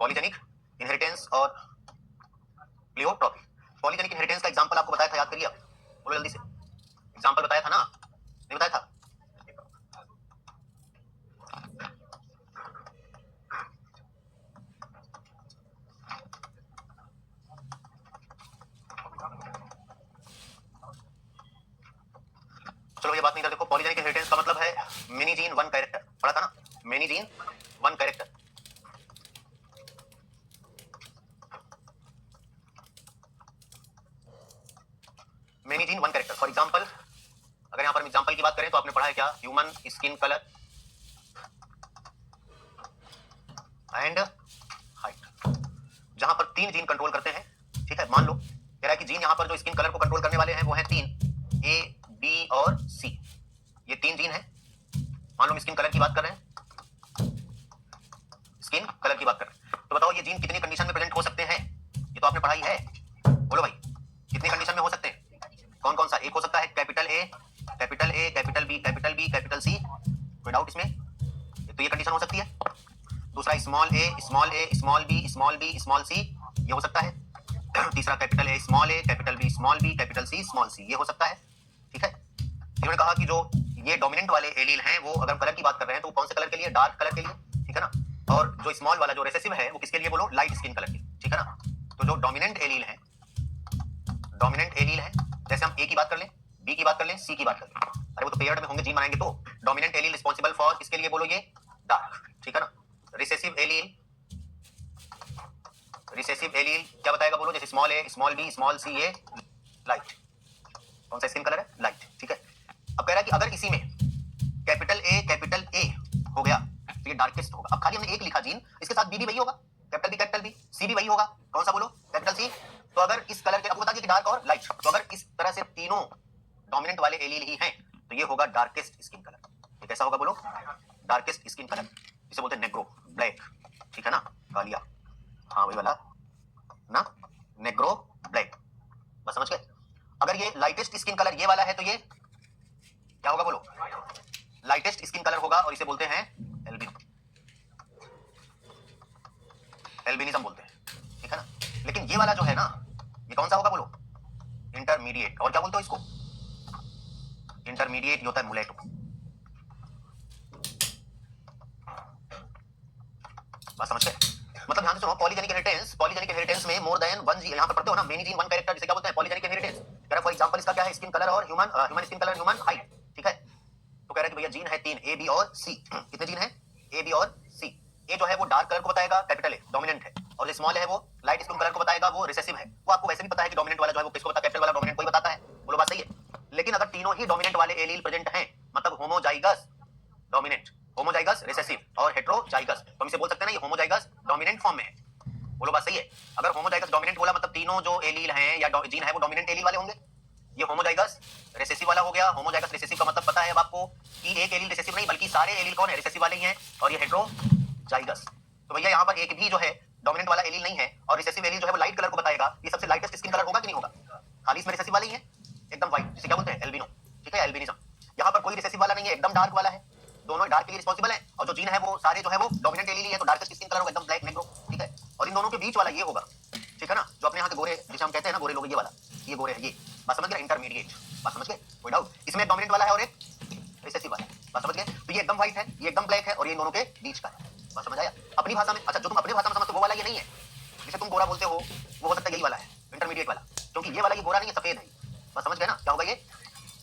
Polygenic inheritance और pleiotropy. Polygenic inheritance का example आपको बताया था, याद करिए, बोलो जल्दी से। एग्जांपल बताया था ना, नहीं बताया था? चलो ये बात नहीं कर, देखो पॉलीजेनिक इनहेरिटेंस का मतलब है मेनी जीन वन कैरेक्टर, पढ़ा था ना, many gene one character. Many gene one character. For example, अगर यहां पर हम एग्जांपल की बात करें तो आपने पढ़ा है क्या, human skin colour and height, जहां पर 3 जीन कंट्रोल करते हैं। ठीक है, मान लो कह रहा है कि जीन यहां पर जो स्किन कलर को कंट्रोल करने वाले हैं वो है 3, ए बी और सी। ये 3 जीन है। मान लो हम स्किन कलर की बात कर रहे हैं, स्किन कलर की बात कर रहे हैं, तो बताओ ये जीन कितनी कंडीशन में प्रेजेंट हो सकते हैं? ये तो आपने पढ़ाई है, बोलो भाई कितनी कंडीशन में हो सकते हैं? कौन कौन सा? एक हो सकता है capital A, capital A, capital B, capital B, capital C, कोई डाउट इसमें? तो ये कंडीशन हो सकती है। दूसरा small a, small a, small b, small b, small c, ये हो सकता है। तीसरा capital A, small a, capital B, small b, capital C, small c, ये हो सकता है। ठीक है, इन्होंने कहा कि जो ये डोमिनेंट वाले एलील हैं वो अगर कलर की बात कर रहे हैं तो कौन से कलर के लिए? डार्क कलर के लिए, ठीक है ना। और जो स्मॉल वाला जो रिसेसिव है वो किसके लिए? बोलो लाइट स्किन कलर के, ठीक है ना। तो जो डोमिनेंट एलील है, डोमिनेंट एलील है, जैसे हम ए की बात कर लें, बी की बात कर लें, सी की बात कर लें, अरे वो तो पेयर्ड में होंगे, जीन बनाएंगे तो डोमिनेंट एलील रिस्पांसिबल फॉर किसके लिए? बोलो ये डार्क, ठीक है ना। रिसेसिव एलील, रिसेसिव एलील क्या बताएगा? बोलो जैसे small a, small b, small c, ये लाइट, कौन सा स्किन कलर है? लाइट, ठीक है। अब कह रहा है कि अगर इसी में कैपिटल ए हो गया तो ये डार्केस्ट होगा। अब खाली हमने एक लिखा जीन, इसके साथ बी भी वही होगा, कैपिटल बी, सी भी वही होगा, कौन सा? बोलो कैपिटल सी। तो अगर इस कलर के, अब बता दिया कि डार्क और लाइट, तो अगर इस तरह से तीनों डोमिनेंट वाले एलील ही हैं तो ये होगा डार्केस्ट स्किन कलर। ये कैसा होगा? बोलो डार्केस्ट स्किन कलर, इसे बोलते हैं नेग्रो, ब्लैक, ठीक है ना, कालिया, हाँ वही वाला ना, नेग्रो ब्लैक, बस समझ गए। अगर ये लाइटेस्ट स्किन कलर ये वाला है तो ये क्या होगा? बोलो लाइटेस्ट स्किन कलर होगा और इसे बोलते हैं एल्बिनो, एल्बिनिज्म बोलते हैं, ठीक है ना। लेकिन ये वाला जो है ना, ये कौन सा होगा? बोलो इंटरमीडिएट, और क्या बोलते हो इसको? इंटरमीडिएट, ये होता है मुलेटो, बस समझ गए। मतलब ध्यान से सुनो, पॉलीजेनिक इनहेरिटेंस में मोर देन वन जीन, यहां पर पढ़ते हो ना, मेनी जीन वन कैरेक्टर, जिसे क्या बोलते हैं? Polygenic inheritance. कह रहा फॉर एग्जांपल इसका क्या है? स्किन कलर और human skin colour, human height, ठीक है। तो कह रहा है कि भैया जीन है 3, ए बी और सी। कितने जीन है? ए बी और सी। ए जो है वो डार्क कलर को बताएगा, कैपिटल ए डोमिनेंट है, और जो स्मॉल है वो लाइट स्किन कलर को बताएगा, वो रिसेसिव है। वो आपको वैसे भी पता है कि डोमिनेंट वाला जो है वो किसको बताता है? कैपिटल वाला डोमिनेंट को ही बताता है, बोलो बात सही है। लेकिन अगर तीनों ही डोमिनेंट वाले एलील प्रेजेंट हैं, मतलब होमोजाइगस डोमिनेंट, होमोजाइगस रिसेसिव और हेटेरोजाइगस, तो हम इसे बोल सकते हैं ना ये होमोजाइगस डोमिनेंट फॉर्म में है, बोलो बात सही है। अगर होमोजाइगस डोमिनेंट बोला मतलब तीनों जो एलील हैं या जीन है वो डोमिनेंट एलील वाले होंगे। ये होमोजाइगस रिसेसिव वाला हो गया। होमोजाइगस रिसेसिव का मतलब पता है अब आपको कि एक एलील रिसेसिव नहीं बल्कि सारे एलील कौन है? रिसेसिव वाले ही हैं। और ये हेटेरोजाइगस, तो भैया यहाँ पर एक भी जो है डोमिनेंट वाला एलील नहीं है, और रिसेसिव एलील जो है वो लाइट कलर को बताएगा। ये सबसे लाइटेस्ट स्किन कलर होगा कि नहीं होगा? खाली इसमें रिसेसिव वाले ही है, एकदम व्हाइट, जिसे क्या बोलते हैं? एल्बिनो, ठीक है, एल्बिनिज्म। यहाँ पर कोई रिसेसिव वाला नहीं है, एकदम डार्क वाला है, दोनों डार्क के लिए रिस्पांसिबल है, और जो जीन है वो सारे जो है वो डोमिनेंट एलील ही है, तो डार्केस्ट स्किन कलर होगा एकदम ब्लैक नेग्रो, ठीक है। और इन दोनों के बीच वाला ये होगा, ठीक है ना, जो अपने यहाँ के गोरे, जिसे हम कहते हैं ना गोरे लोग, ये वाला, ये गोरे है, ये बात समझ गए? इंटरमीडिएट, बात समझ गए? कोई डाउट? इसमें एक डोमिनेंट वाला है और एक रिसेसिव वाला है, बात समझ गए? तो ये एकदम व्हाइट है, ये एकदम ब्लैक है, और ये दोनों के बीच का है, बात समझ आया? अपनी भाषा में, अच्छा जो तुम अपनी भाषा में समझते हो वो वाला ये नहीं है, जिसे तुम गोरा बोलते हो वो हो सकता है यही वाला है, इंटरमीडिएट वाला, क्योंकि ये वाला ये गोरा नहीं है, सफेद है, बात समझ गए ना? क्या होगा ये?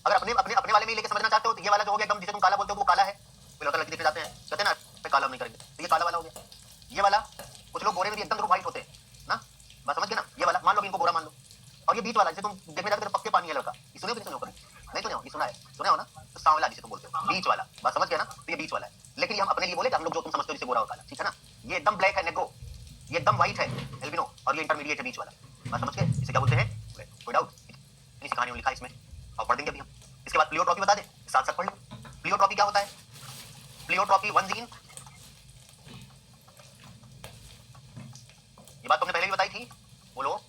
अगर अपने अपने अपने वाले में लेके समझना चाहते हो तो ये वाला जो हो गया एकदम, जिसे तुम काला बोलते हो वो काला है, लड़के देखने जाते हैं कहते हैं ना पे काला नहीं करेंगे, तो ये काला वाला हो गया। ये वाला कुछ लोग गोरे में भी एकदम व्हाइट होते हैं ना, बात समझ गए ना? ये वाला मान लो इनको गोरा मान लो, और ये बीच वाला जिसे तुम देखने जाते हो पक्के पानी है लड़का, ये सुने हो कि नहीं सुने हो? नहीं सुने हो? ये सुना है, सुने हो ना? तो सांवला जिसे तुम बोलते हो, बीच वाला, बात समझ गया ना? तो ये बीच वाला है, लेकिन ये हम अपने लिए बोले हम लोग जो तुम समझते हो जिसे गोरा और काला, ठीक है ना। ये एकदम ब्लैक है नेग्रो, ये एकदम व्हाइट है एल्बिनो, और ये इंटरमीडिएट है बीच वाला, बात समझ गए? इसे क्या बोलते हैं? कोई डाउट? इसी कहानी में लिखा है इसमें, और पढ़ देंगे अभी हम। इसके बाद प्लियोट्रॉपी बता दें, साथ साथ पढ़ लो। प्लियोट्रॉपी क्या होता है? प्लियोट्रॉपी वन जीन, ये बात तुमने पहले भी बताई थी, बोलो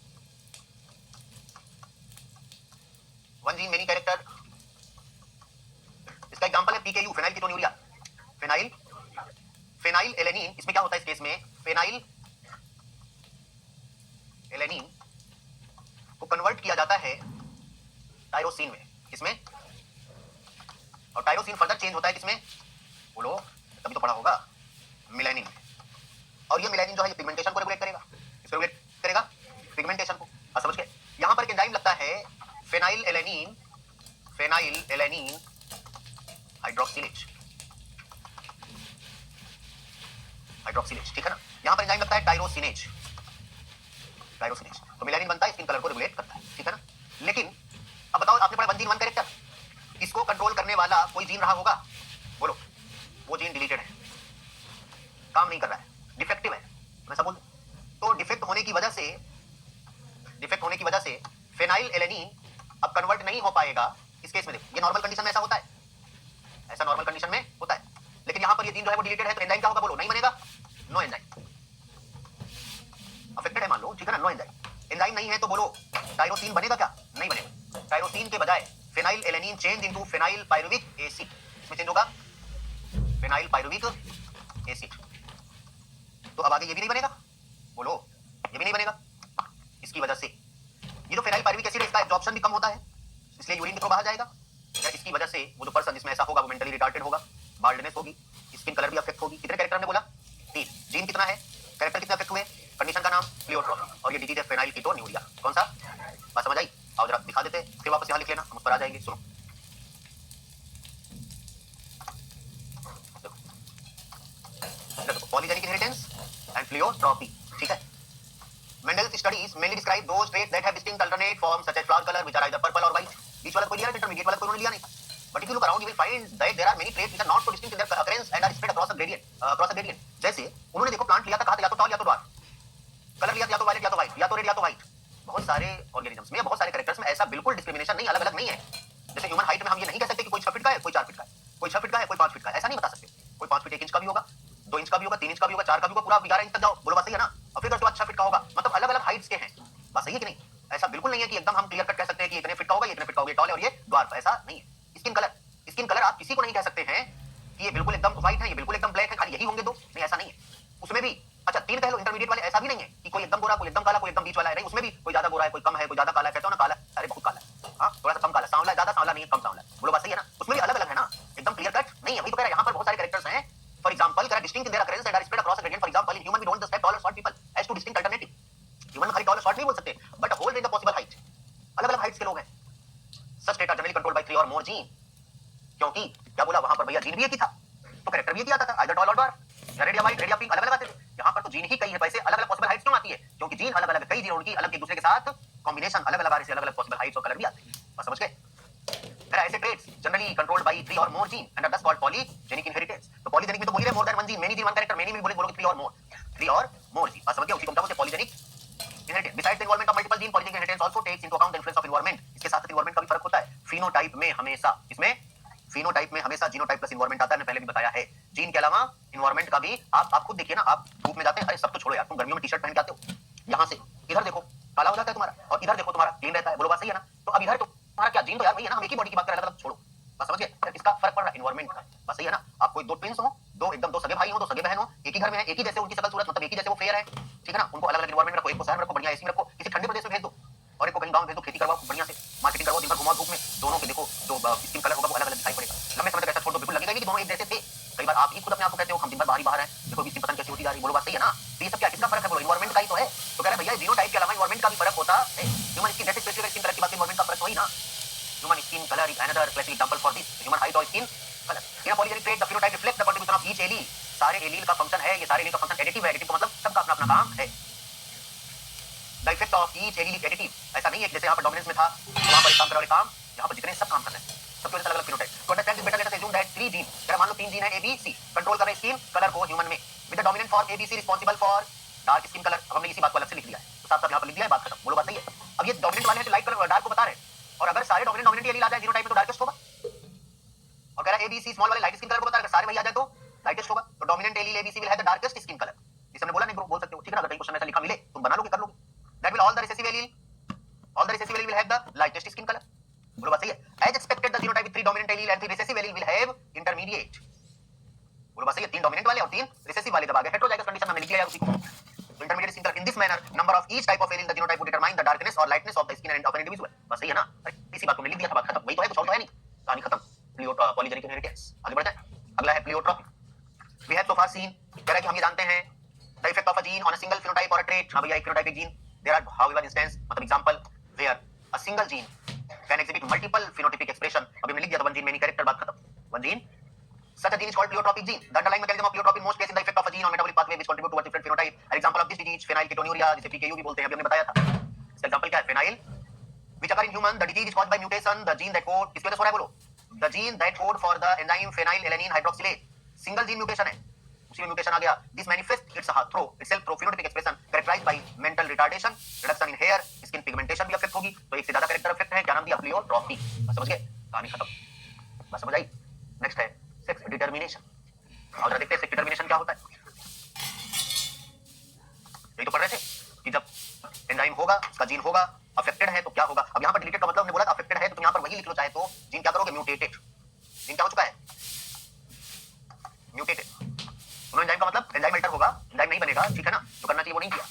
वन जीन मेनी कैरेक्टर। इसका एग्जांपल है PKU, phenyl ketonuria, phenyl phenyl alanine. इसमें क्या होता है इस केस में? फेनाइल एलेनिन को कन्वर्ट किया जाता है टायरोसिन में, किसमें, और टायरोसिन फर्दर चेंज होता है किसमें, बोलो, तभी तो पढ़ा होगा, मिलेनिन में। और ये मिलेनिन जो है ये पिगमेंटेशन को रेगुलेट करेगा, इसको रेगुलेट करेगा पिगमेंटेशन को, समझ गए। यहां पर एक एंजाइम लगता है फेनाइल एलेनिन हाइड्रोक्सिलेज, ठीक है ना। यहां पर एंजाइम लगता है टायरोसिनेज, तो मिलेनिन बनता है, स्किन कलर को रेगुलेट करता है, ठीक है ना। लेकिन अब बताओ, आपने पढ़ा 1 जीन 1 कैरेक्टर, इसको कंट्रोल करने वाला कोई जीन रहा होगा, बोलो, वो जीन डिलीटेड है, काम नहीं कर रहा है, डिफेक्टिव है, मैं सब बोल। तो डिफेक्ट होने की वजह से फेनाइल एलेनिन अब कन्वर्ट नहीं हो पाएगा। इस केस में देखो, ये नॉर्मल कंडीशन में ऐसा होता है, ऐसा नॉर्मल कंडीशन में होता है, लेकिन यहां पर ये जीन जो है वो डिलीटेड है, तो एंजाइम क्या होगा, बोलो, नहीं बनेगा, नो एंजाइम, अफेक्टेड है मान लो, ठीक है ना, नो एंजाइम, एंजाइम नहीं है तो बोलो टायरोसिन बनेगा क्या, नहीं बनेगा। टायरोसिन के बजाय phenyl alanine change into phenyl pyruvic acid, इसमें चेंज होगा फेनाइल पायरुविक एसिड। तो अब आगे ये भी नहीं बनेगा, बोलो, ये भी नहीं बनेगा। इसकी वजह से ये जो फेनाइल पायरुविक एसिड है इसका एब्जॉर्प्शन भी कम होता है, इसलिए यूरिन के थ्रू बाहर जाएगा। इसकी वजह से वो जो पर्सन जिसमें ऐसा होगा वो मेंटली रिटार्टेड होगा, बाल्डनेस होगी, स्किन कलर भी अफेक्ट होगी। कितने कैरेक्टर हमने बोला, 3। जीन कितना है, कैरेक्टर कितने अफेक्ट हुए, कंडीशन का नाम प्लियोट्रॉपी, और ये डिजीज है फेनाइल कीटोन्यूरिया। कौन सा, बात समझ आई। आओ जरा दिखा देते हैं, फिर वापस यहाँ लिख लेना, हम उस पर आ जाएंगे। सुनो, देखो, पॉलीजेनिक इनहेरिटेंस एंड प्लियोट्रॉपी, ठीक है। Mendel's studies mainly describe those traits that have distinct alternate forms such as flower color which are either purple or white. बीच वाला कोई लिया, इंटरमीडिएट वाला कोई उन्होंने लिया नहीं। But if you look around, you will find that there are many traits which are not so distinct in their occurrence and are spread across a gradient. जैसे उन्होंने देखो प्लांट लिया था, कहा था या तो टॉल या तो डार्क, कलर लिया था या तो वायलेट या तो व्हाइट, या तो रेड या तो व्हाइट। बहुत सारे ऑर्गेनिजम्स में, बहुत सारे कैरेक्टर्स में ऐसा बिल्कुल डिस्क्रिमिनेशन नहीं, अलग अलग नहीं है। जैसे ह्यूमन हाइट में हम ये नहीं कह सकते कि कोई 6 फीट का है, कोई 4 फीट का है, कोई 6 फीट का है, कोई 5 फीट का है, ऐसा नहीं बता सकते। कोई 5 फीट 1 इंच का भी होगा, 2 इंच का भी होगा, 3 इंच का भी होगा, 4 का भी होगा, पूरा 11 इंच तक जाओ, बोलो बात सही है ना। और फिर उसके बाद 6 फीट का होगा, मतलब अलग अलग हाइट्स के हैं, बात सही है कि नहीं। ऐसा बिल्कुल नहीं है कि एकदम हम क्लियर कट कह सकते हैं कि इतने फीट का होगा, ये इतने फीट का होगा, ये टॉल है और ये ड्वार्फ, ऐसा नहीं है। स्किन कलर आप किसी को नहीं कह सकते हैं कि ये बिल्कुल एकदम व्हाइट है, ये बिल्कुल एकदम ब्लैक है, खाली यही होंगे दो, नहीं ऐसा नहीं है। उसमें भी अच्छा 3 कह लो, इंटरमीडिएट वाले, ऐसा भी नहीं है कि कोई एकदम गोरा, कोई एकदम काला, कोई एकदम बीच वाला है, नहीं, उसमें भी कोई ज्यादा गोरा है, कोई कम है, कोई ज्यादा काला है, कहते हो ना काला, अरे बहुत काला है, हाँ थोड़ा सा कम काला, सांवला ज्यादा सांवला नहीं है, कम सांवला, बोलो बात सही है ना। उसमें भी अलग अलग है ना, एकदम क्लियर कट नहीं है, वही तो कह रहा है। यहाँ पर बहुत सारे कैरेक्टर्स हैं, फॉर एग्जांपल कह रहा है distinct in their occurrence and are spread across a gradient. For example in human we don't just have tall और short people as two distinct alternative. Human में खाली टॉल और शॉर्ट नहीं बोल सकते, but whole range of possible height, अलग अलग heights के लोग हैं। Such trait are generally controlled by 3 और मोर जीन, क्योंकि क्या बोला वहां पर भैया, जीन भी एक ही था तो कैरेक्टर भी एक ही आता था, आइदर टॉल और डार्क, या रेड या व्हाइट, रेड या पिंक, अलग अलग आते थे। यहाँ पर तो जीन ही कई है, वैसे अलग अलग पॉसिबल हाइट्स क्यों आती है, क्योंकि जीन अलग अलग, कई जीन उनकी अलग एक दूसरे के साथ कॉम्बिनेशन अलग अलग आने से अलग अलग पॉसिबल हाइट्स और कलर भी आते हैं, बस समझ गए। ऐसे ट्रेट्स जनरली कंट्रोल्ड बाय 3 और मोर जीन एंड आर दस कॉल्ड पॉलीजेनिक इनहेरिटेंस। तो पॉलीजेनिक में तो बोल रहे more than 1 gene, many gene 1 character, many में बोलोगे 3 और मोर, 3 और मोर जीन, बस समझ गए, उसी को हम बोलते हैं polygenic inheritance. Besides the involvement of multiple gene, polygenic inheritance also takes into account the influence of environment. इसके साथ एनवायरनमेंट का भी फर्क होता है। फिनोटाइप में हमेशा, इसमें फिनोटाइप में हमेशा जीनोटाइप प्लस एनवायरनमेंट आता है, मैंने पहले भी बताया है। जीन के अलावा एनवायरनमेंट का भी, आप खुद देखिए ना, आप धूप में जाते हैं, अरे सब तो छोड़ो यार, तुम गर्मियों में टी-शर्ट पहन के आते हो, यहाँ से इधर देखो काला हो जाता है तुम्हारा, और इधर देखो तुम्हारा क्लीन रहता है, बोलो बात सही है ना। तो अब इधर तो तुम्हारा क्या, जीन तो यार वही है ना, हम एक ही बॉडी की बात कर रहे हैं, अलग छोड़ो, बस समझ गए। इसका फर्क पड़ रहा है एनवायरनमेंट का, बस सही है ना। आप कोई 2 ट्विंस हो, दो सगे भाई हो, 2 सगे बहन हो, एक ही घर में है, एक ही जैसे उनकी शकल सूरत, मतलब एक ही जैसे वो फेयर है, ठीक है ना। उनको अलग अलग एनवायरनमेंट में रखो, एक को शहर में रखो, बढ़िया एसी में रखो, किसी ठंडे प्रदेश में भेज दो, और एक को कहीं गांव भेज दो, खेती करवाओ बढ़िया से, मार्केटिंग करवाओ, दिन भर घुमाओ धूप में, दोनों के देखो जो स्किन कलर होगा वो अलग अलग दिखाई पड़ेगा। लंबे समय तक ऐसा छोड़ दो, बिल्कुल लगेगा कि दोनों एक जैसे थे। कई बार आप ही खुद अपने आप को कहते हो हम दिन भर बाहर हैं, देखो इसकी पसंद कैसी होती जा रही, बोलो बात सही है ना। तो ये सब क्या, किसका फर्क है, बोलो एनवायरनमेंट का ही तो है। तो कह रहे भैया जीनोटाइप के अलावा एनवायरनमेंट का भी फर्क होता है। ह्यूमन स्किन जैसे स्पेसिफिक स्किन कलर की बात, एनवायरनमेंट का फर्क वही ना। Human skin colour is another classic example for this, human height और skin colour. In polygenic trait the phenotype reflect the contribution of each allele. सारे एलील का फंक्शन है, ये सारे एलील का फंक्शन एडिटिव है, एडिटिव का मतलब सबका अपना अपना काम है। The effect of each allele is additive, ऐसा नहीं है जैसे यहाँ पर डोमिनेंस में था तो वहाँ पर काम कर रहे काम, यहाँ पर जितने सब काम कर रहे हैं, सबके अलग अलग फिनोटाइप। तो understand this better, let us assume that 3 gene, अगर मान लो 3 जीन है ए बी सी, कंट्रोल कर रहे स्किन कलर को ह्यूमन में, with the dominant for A B C responsible for dark skin colour. अब हमने इसी बात को अलग से लिख लिया है, तो साथ साथ यहाँ पर लिख दिया है, बात खत्म, बोलो बात सही है। अब ये डोमिनेंट वाले हैं तो लाइट कलर डार्क को बता रहे हैं, और अगर सारे डोमिनेंट एलील आ जाए जीनोटाइप में तो डार्केस्ट होगा, और कह रहा है ए बी सी स्मॉल वाले लाइट स्किन कलर को बता रहे, अगर सारे वही आ जाए तो लाइटेस्ट होगा। तो dominant allele A B C will have the darkest skin colour, जिसे हमने बोला नहीं बोल सकते हो, ठीक है ना। अगर कहीं क्वेश्चन ऐसा लिखा मिले तुम बना लोगे, कर लोगे। That will all the recessive allele will have the lightest skin color, बोलो बात सही है। As expected, the genotype with 3 dominant allele and 3 recessive allele will have intermediate, बोलो बात सही है। 3 डोमिनेंट वाले और 3 रिसेसिव वाले जब आ गए हेटेरोजाइगस कंडीशन में लिख लिया उसी को। तो intermediate skin colour in this manner number of each type of allele the genotype would determine the darkness और lightness of the skin and of an individual. बस सही है ना? अरे इसी बात को मैं लिख दिया था, बात खत्म। वही तो है, कुछ और तो है नहीं, कहानी खत्म। Polygenic inheritance. आगे बढ़ते हैं, अगला है pleiotropy. We have so far seen, कह रहा है कि हम ये जानते हैं the effect of a gene on a single phenotype और अ ट्रेट। हां भैया, एक फिनोटाइप एक gene, there are however instance, मतलब example where a single gene can exhibit multiple phenotypic expression. अभी हमने लिख दिया था वन जीन मेनी कैरेक्टर, बात खत्म। One gene such a gene is called pleiotropic gene. The underlying mechanism of pleiotropism most cases in the effect of a gene on metabolic pathway which contribute towards different phenotype. An example of this disease phenylketonuria, जिसे PKU भी बोलते हैं, अभी हमने बताया था। इसका example क्या है? phenyl which occur in human. The disease is caused by mutation. The gene that code, किसकी वजह से हो रहा है बोलो? The gene that code for the enzyme phenylalanine hydroxylase. Single gene mutation है, उसी में म्यूटेशन आ गया। This manifests itself through phenotypic expression characterized by mental retardation, reduction in hair, skin pigmentation भी अफेक्ट होगी। तो एक से ज्यादा कैरेक्टर अफेक्ट है, क्या नाम दिया? प्लियोट्रॉपी। समझ गए? कहानी खत्म। बस समझ आई? नेक्स्ट है सेक्स डिटर्मिनेशन। और जरा देखते हैं सेक्स डिटर्मिनेशन क्या होता है। यही तो पढ़ रहे थे कि जब एंजाइम होगा, उसका जीन होगा, अफेक्टेड है तो क्या होगा। अब यहाँ पर डिलीटेड का मतलब हमने बोला था अफेक्टेड है, तो तुम यहाँ पर वही लिख लो चाहे तो। जीन क्या करोगे? म्यूटेटेड। जीन क्या हो चुका है? म्यूटेटेड। सुनो, एंजाइम का मतलब एंजाइम अल्टर होगा, एंजाइम नहीं बनेगा, ठीक है ना? जो करना चाहिए वो नहीं किया।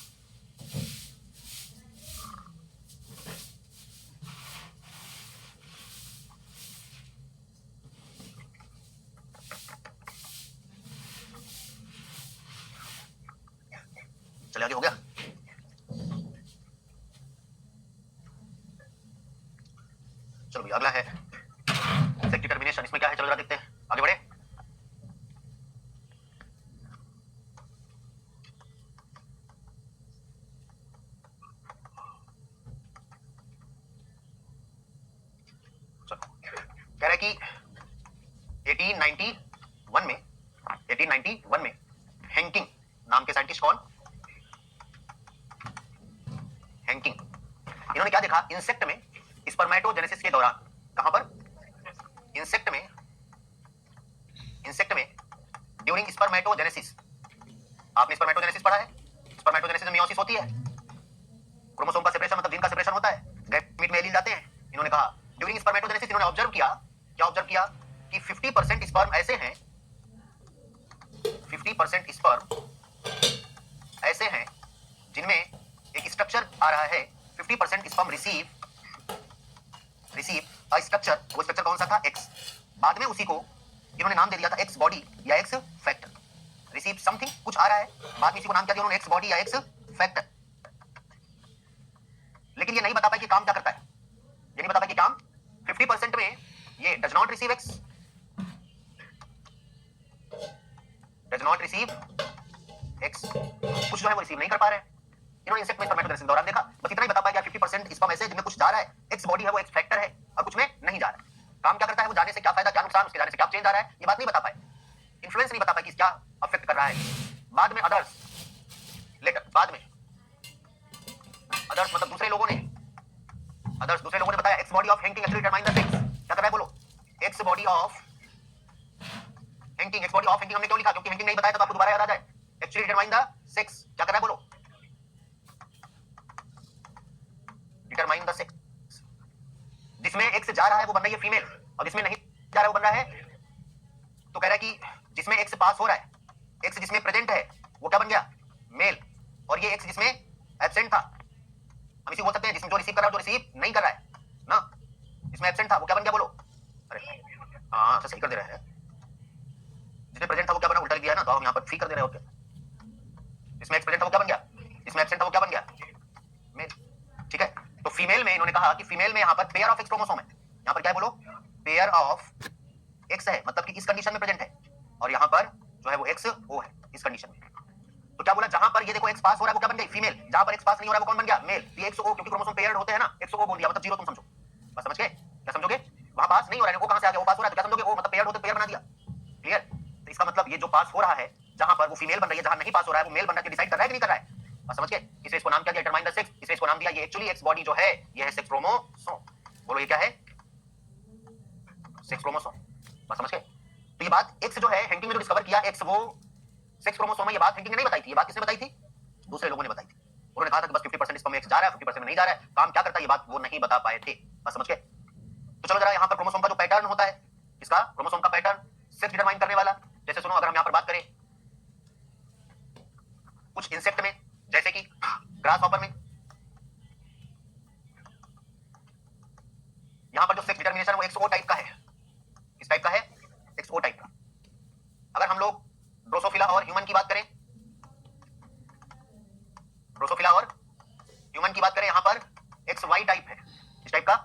चले आगे, हो गया? चलो भैया, अगला है सेक्स डिटर्मिनेशन। इसमें क्या है, चलो जरा देखते हैं, आगे बढ़े। चलो, कह रहा है कि 1891 में हेंकिंग नाम के साइंटिस्ट, कौन? हेंकिंग। इन्होंने क्या देखा? इंसेक्ट में स्पर्मेटोजेनेसिस के दौरान, कहां पर? इंसेक्ट में ड्यूरिंग स्पर्मेटोजेनेसिस। आपने स्पर्मेटोजेनेसिस पढ़ा है? स्पर्मेटोजेनेसिस में मियोसिस होती है, क्रोमोसोम का सेपरेशन, मतलब जीन का सेपरेशन होता है, गैमेट में एलील जाते हैं। इन्होंने कहा ड्यूरिंग स्पर्मेटोजेनेसिस इन्होंने ऑब्जर्व किया, क्या ऑब्जर्व किया? कि 50% स्पर्म ऐसे हैं, 50% स्पर्म ऐसे हैं जिनमें एक स्ट्रक्चर आ रहा है। 50% स्पर्म रिसीव अ स्ट्रक्चर। वो स्ट्रक्चर कौन सा था? एक्स। बाद में उसी को इन्होंने नाम दे दिया था एक्स बॉडी या एक्स फैक्टर। रिसीव समथिंग, कुछ आ रहा है, बाद में इसी को नाम क्या दिया उन्होंने? एक्स बॉडी या एक्स फैक्टर। लेकिन ये नहीं बता पाए कि काम क्या करता है, ये नहीं बता पाए कि काम 50% में ये डज नॉट रिसीव एक्स, कुछ जो है वो रिसीव नहीं कर पा रहे हैं। इन्होंने इंसेक्ट में स्पर्मेटोजेनेसिस के दौरान देखा, बस इतना ही बता पाया कि 50% स्पर्म ऐसे जिनमें कुछ जा रहा है, एक्स बॉडी है वो एक्स फैक्टर है, और कुछ में नहीं जा रहा है। काम क्या करता है वो, जाने से क्या फायदा क्या नुकसान, उसके जाने से क्या चेंज आ रहा है, ये बात नहीं बता पाए। इन्फ्लुएंस नहीं बता पाए कि क्या अफेक्ट कर रहा है। बाद में अदर्स, लेटर बाद में अदर्स मतलब दूसरे लोगों ने बताया X body of Henking actually determine the sex. क्या कर रहा है बोलो? एक्स बॉडी ऑफ हेंकिंग हमने क्यों लिखा? क्योंकि हेंकिंग नहीं बताया तो आपको दोबारा याद आ जाए। एक्चुअली डिटरमाइन द सेक्स, क्या कर रहा है बोलो? Determine the sex. जिसमें एक्स जा रहा है वो बन रही है फीमेल, और जिसमें नहीं जा रहा है वो बन रहा है, तो कह रहा है कि जिसमें एक्स पास हो रहा है, एक्स जिसमें प्रेजेंट है वो क्या बन गया? मेल। और ये एक्स जिसमें एब्सेंट था, हम इसी बोल सकते हैं जिसमें जो रिसीव कर रहा है, जो रिसीव नहीं कर रहा है ना, जिसमें एब्सेंट था वो क्या बन गया बोलो? अरे हाँ, अच्छा सही कर दे रहा है। जिसमें प्रेजेंट था वो क्या बना? उल्टा लिख दिया है ना, तो हम यहाँ पर ठीक कर दे रहे हो क्या? जिसमें एक्स प्रेजेंट था वो क्या बन गया? जिसमें एब्सेंट था वो क्या बन गया? मेल। ठीक है, तो फीमेल में इन्होंने कहा कि फीमेल में यहाँ पर पेयर ऑफ एक्स क्रोमोसोम है। यहाँ पर क्या है बोलो? पेयर ऑफ एक्स है, मतलब कि इस कंडीशन में प्रेजेंट है, और यहाँ पर जो है वो एक्स ओ है इस कंडीशन में। तो क्या बोला? जहां पर ये देखो एक्स पास हो रहा है वो क्या बन गई? फीमेल। जहां पर एक्स पास नहीं हो रहा है वो कौन बन गया? मेल। ये एक्स ओ, क्योंकि क्रोमोसोम पेयर्ड होते हैं ना, एक्स ओ बोल दिया मतलब जीरो, तुम समझो। बस समझ गए? क्या समझोगे? वहां पास नहीं हो रहा है, वो कहां से आ गया? वो पास हो रहा है, तो क्या समझोगे? ओ मतलब पेयर्ड होते पेयर बना दिया। क्लियर? तो इसका मतलब ये जो पास हो रहा है, जहां पर वो फीमेल बन रही है, जहां नहीं पास हो रहा है वो मेल बनना के डिसाइड कर रहा है कि नहीं कर रहा है? बस समझ गए? इसे इसको नाम क्या दिया? Determine the sex. इसे इसको नाम दिया, ये एक्चुअली एक्स बॉडी जो है ये है सेक्स क्रोमोसोम। बोलो ये क्या है? Sex chromosome. बस समझ गए? तो ये बात एक्स जो है हेंकिंग में जो डिस्कवर किया, एक्स वो सेक्स क्रोमोसोम है, ये बात हेंकिंग ने नहीं बताई थी, ये बात किसने बताई थी? दूसरे लोगों ने बताई थी। उन्होंने कहा था कि बस 50% स्पर्म एक्स जा रहा है, 50% में नहीं जा रहा है, काम क्या करता है ये बात वो नहीं बता पाए थे। बस समझ गए? तो चलो जरा यहाँ पर क्रोमोसोम का जो पैटर्न होता है, इसका क्रोमोसोम का पैटर्न सेक्स डिटरमाइन करने वाला। जैसे सुनो, अगर हम यहाँ पर बात करें कुछ इंसेक्ट में, जैसे ग्रास हॉपर में यहां पर जो सेक्स डिटर्मिनेशन वो XO टाइप का है, इस टाइप का है, XO टाइप का। अगर हम लोग ड्रोसोफिला और ह्यूमन की बात करें, ड्रोसोफिला और ह्यूमन की बात करें, यहां पर XY टाइप है, इस टाइप का